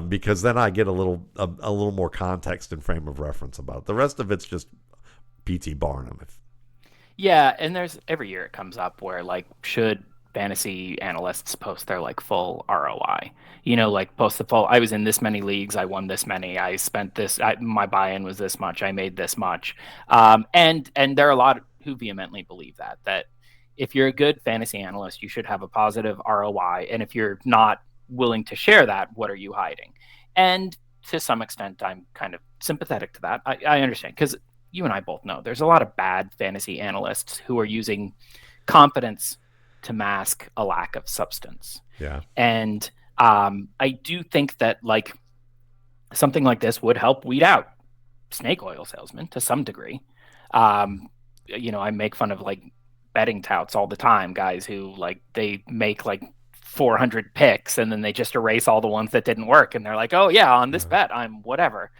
Because then I get a little more context and frame of reference about it. The rest of it's just PT Barnum. yeah. And there's every year it comes up where like, should fantasy analysts post their like full ROI? Like post the full. I was in this many leagues. I won this many. I spent this. My buy-in was this much. I made this much. And there are a lot who vehemently believe that if you're a good fantasy analyst, you should have a positive ROI. And if you're not willing to share that, what are you hiding? And to some extent, I'm kind of sympathetic to that. I understand, because you and I both know there's a lot of bad fantasy analysts who are using confidence to mask a lack of substance. Yeah. And I do think that like something like this would help weed out snake oil salesmen to some degree. I make fun of like betting touts all the time, guys who like they make like 400 picks and then they just erase all the ones that didn't work. And they're like, oh yeah, on this bet, I'm whatever.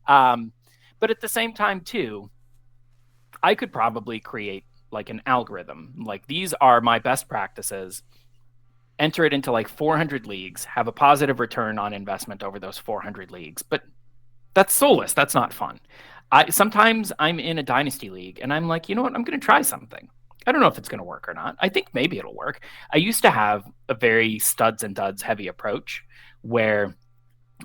But at the same time too, I could probably create like an algorithm. Like these are my best practices. Enter it into like 400 leagues, have a positive return on investment over those 400 leagues. But that's soulless. That's not fun. Sometimes I'm in a dynasty league and I'm like, you know what? I'm going to try something. I don't know if it's going to work or not. I think maybe it'll work. I used to have a very studs and duds heavy approach where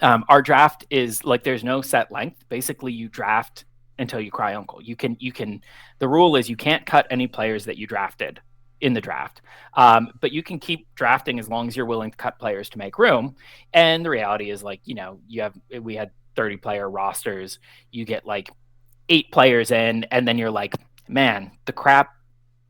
our draft is like there's no set length. Basically, you draft until you cry uncle. The rule is you can't cut any players that you drafted in the draft, but you can keep drafting as long as you're willing to cut players to make room. And the reality is like, we had 30 player rosters. You get like 8 players in, and then you're like, man, the crap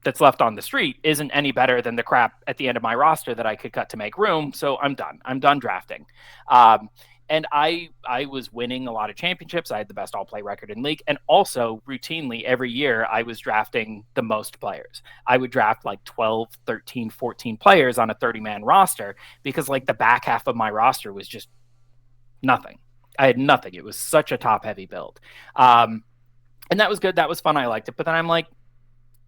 that's left on the street isn't any better than the crap at the end of my roster that I could cut to make room. So I'm done. I'm done drafting. And I was winning a lot of championships. I had the best all-play record in league. And also, routinely, every year, I was drafting the most players. I would draft like 12, 13, 14 players on a 30-man roster because like the back half of my roster was just nothing. I had nothing. It was such a top-heavy build. And that was good. That was fun. I liked it. But then I'm like,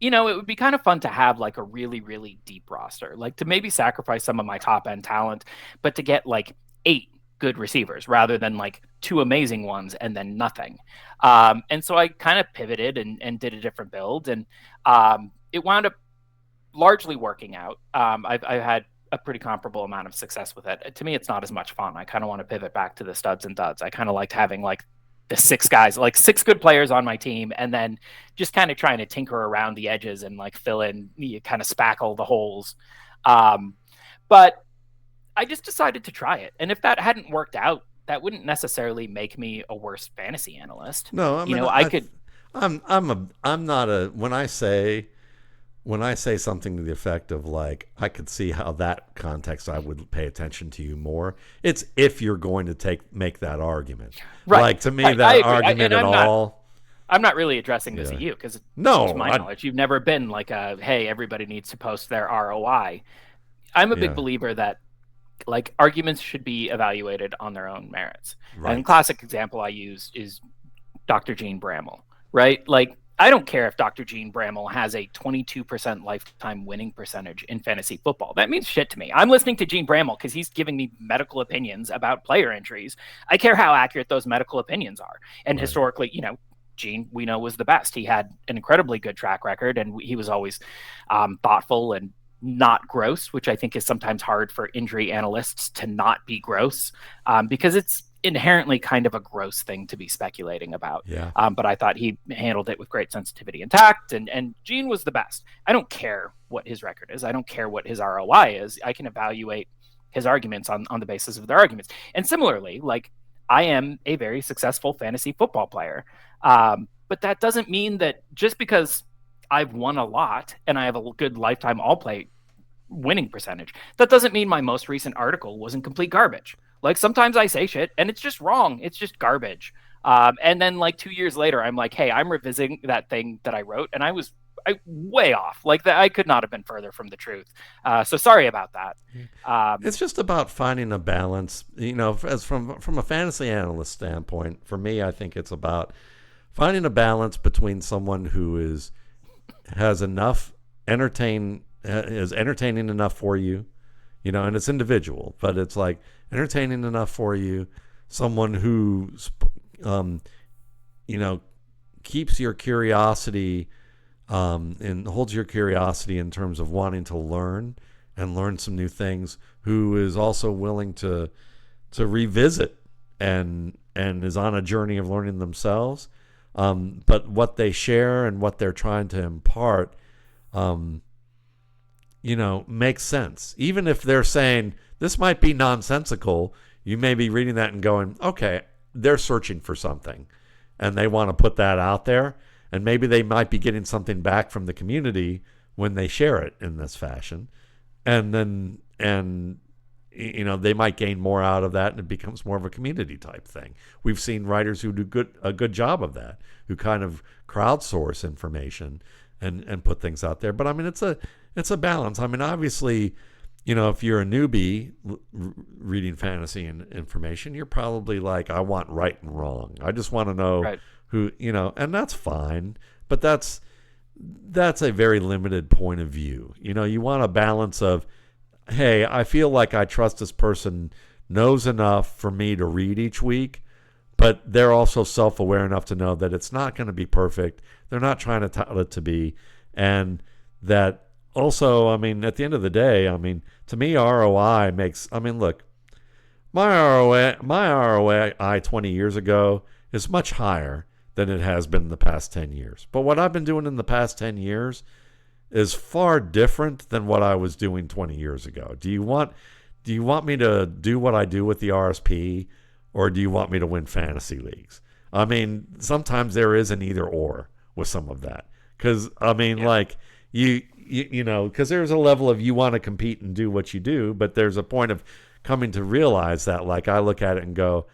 it would be kind of fun to have like a really, really deep roster, like to maybe sacrifice some of my top end talent, but to get like 8 good receivers rather than like 2 amazing ones and then nothing. And so I kind of pivoted and did a different build. And it wound up largely working out. I've had a pretty comparable amount of success with it. To me, it's not as much fun. I kind of want to pivot back to the studs and duds. I kind of liked having like the 6 guys, like 6 good players on my team, and then just kind of trying to tinker around the edges and like fill in, you kind of spackle the holes. But I just decided to try it. And if that hadn't worked out, that wouldn't necessarily make me a worse fantasy analyst. No, I mean, I could. I'm not a when I say something to the effect of like, I could see how that context I would pay attention to you more. It's if you're going to make that argument. Right. Like, to me, right. that argument at all. I'm not really addressing this at you because, to my knowledge, you've never been like hey, everybody needs to post their ROI. I'm a big believer that like arguments should be evaluated on their own merits. Right. And a classic example I use is Dr. Gene Bramall, right? Like, I don't care if Dr. Gene Bramall has a 22% lifetime winning percentage in fantasy football. That means shit to me. I'm listening to Gene Bramall because he's giving me medical opinions about player injuries. I care how accurate those medical opinions are. And historically, Gene, we know, was the best. He had an incredibly good track record, and he was always thoughtful and not gross, which I think is sometimes hard for injury analysts to not be gross, because it's inherently kind of a gross thing to be speculating about. Yeah. But I thought he handled it with great sensitivity and tact, and Gene was the best. I don't care what his record is. I don't care what his ROI is. I can evaluate his arguments on the basis of their arguments. And similarly, like, I am a very successful fantasy football player. But that doesn't mean that just because I've won a lot and I have a good lifetime all-play winning percentage, that doesn't mean my most recent article wasn't complete garbage. Like, sometimes I say shit and it's just wrong. It's just garbage. And then like 2 years later, I'm like, hey, I'm revisiting that thing that I wrote and I was way off. Like, that I could not have been further from the truth. So sorry about that. It's just about finding a balance, as from a fantasy analyst standpoint. For me, I think it's about finding a balance between someone who is entertaining enough for you, and it's individual, but it's like entertaining enough for you, someone who, keeps your curiosity, and holds your curiosity in terms of wanting to learn some new things, who is also willing to revisit and is on a journey of learning themselves. But what they share and what they're trying to impart, makes sense. Even if they're saying this might be nonsensical, you may be reading that and going, okay, they're searching for something and they want to put that out there. And maybe they might be getting something back from the community when they share it in this fashion. And they might gain more out of that, and it becomes more of a community type thing. We've seen writers who do a good job of that, who kind of crowdsource information and put things out there. But I mean, it's a balance. I mean, obviously, if you're a newbie reading fantasy and information, you're probably like, I want right and wrong. I just want to know who, and that's fine. But that's a very limited point of view. You want a balance of, hey, I feel like I trust this person knows enough for me to read each week, but they're also self-aware enough to know that it's not going to be perfect. They're not trying to tell it to be. And that also, I mean, at the end of the day, I mean, to me, ROI makes, I mean, look, my ROI 20 years ago is much higher than it has been in the past 10 years. But what I've been doing in the past 10 years is far different than what I was doing 20 years ago. Do you want me to do what I do with the RSP, or do you want me to win fantasy leagues? I mean, sometimes there is an either or with some of that. Because, I mean, like, because there's a level of you want to compete and do what you do, but there's a point of coming to realize that, like, I look at it and go,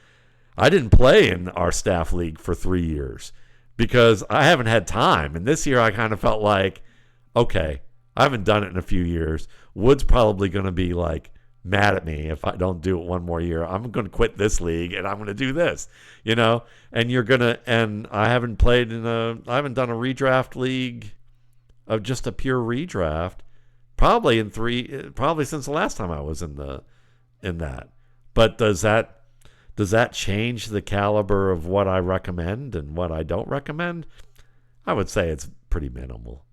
I didn't play in our staff league for 3 years because I haven't had time. And this year I kind of felt like, okay, I haven't done it in a few years. Wood's probably going to be like mad at me if I don't do it one more year. I'm going to quit this league and I'm going to do this, and I haven't done a redraft league of just a pure redraft probably since the last time I was in that. But does that change the caliber of what I recommend and what I don't recommend? I would say it's pretty minimal.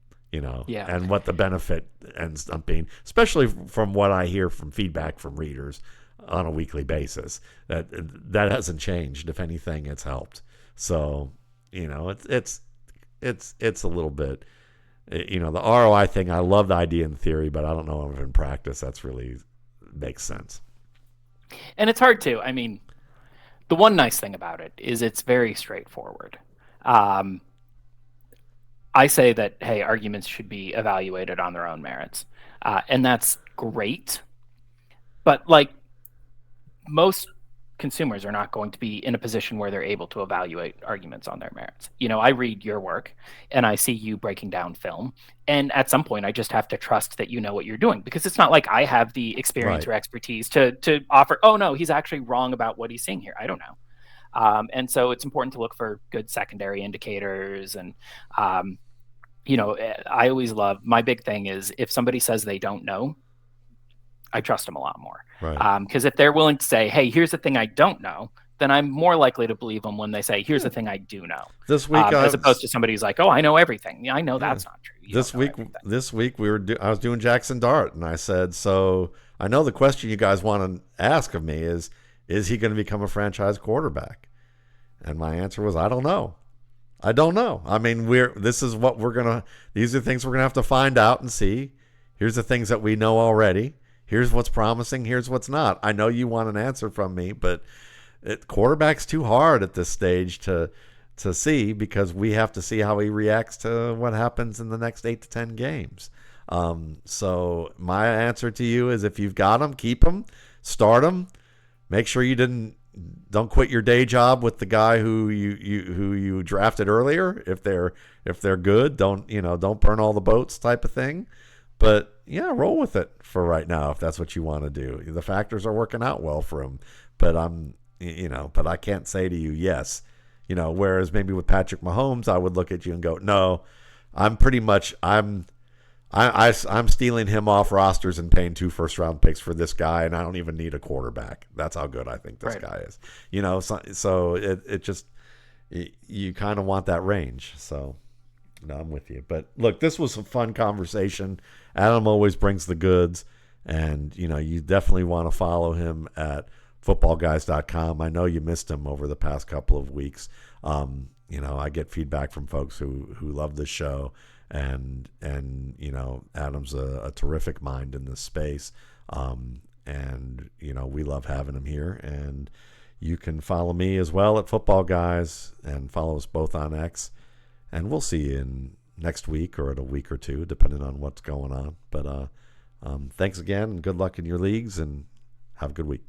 Yeah. and what the benefit ends up being, especially from what I hear from feedback from readers on a weekly basis. That hasn't changed. If anything, it's helped. So, it's a little bit, the ROI thing. I love the idea in theory, but I don't know if in practice that's really makes sense. And it's hard to. I mean, the one nice thing about it is it's very straightforward. I say that, hey, arguments should be evaluated on their own merits. And that's great. But like, most consumers are not going to be in a position where they're able to evaluate arguments on their merits. I read your work and I see you breaking down film. And at some point, I just have to trust that you know what you're doing, because it's not like I have the experience Right. or expertise to offer, oh, no, he's actually wrong about what he's seeing here. I don't know. And so it's important to look for good secondary indicators. And, I always love, my big thing is, if somebody says they don't know, I trust them a lot more. Right. Because if they're willing to say, hey, here's the thing I don't know, then I'm more likely to believe them when they say, here's the thing I do know. This week, as opposed to somebody who's like, oh, I know everything. Yeah, I know that's not true. This week I was doing Jackson Dart, and I said, so I know the question you guys want to ask of me is he going to become a franchise quarterback? And my answer was, I don't know. I don't know. I mean, these are the things we're going to have to find out and see. Here's the things that we know already. Here's what's promising. Here's what's not. I know you want an answer from me, but quarterback's too hard at this stage to see, because we have to see how he reacts to what happens in the next 8 to 10 games. So my answer to you is, if you've got him, keep him, start him. Make sure you don't quit your day job with the guy who you drafted earlier. If they're good, don't burn all the boats type of thing. But yeah, roll with it for right now if that's what you want to do. The factors are working out well for him, but I can't say to you yes. Whereas maybe with Patrick Mahomes, I would look at you and go, no, I'm stealing him off rosters and paying 2 first-round picks for this guy, and I don't even need a quarterback. That's how good I think this guy is. So it just, you kind of want that range. So I'm with you. But look, this was a fun conversation. Adam always brings the goods, and you definitely want to follow him at footballguys.com. I know you missed him over the past couple of weeks. I get feedback from folks who love the show. And Adam's a terrific mind in this space, and we love having him here. And you can follow me as well at Football Guys, and follow us both on X, and we'll see you in next week or in a week or two, depending on what's going on. But thanks again, and good luck in your leagues, and have a good week.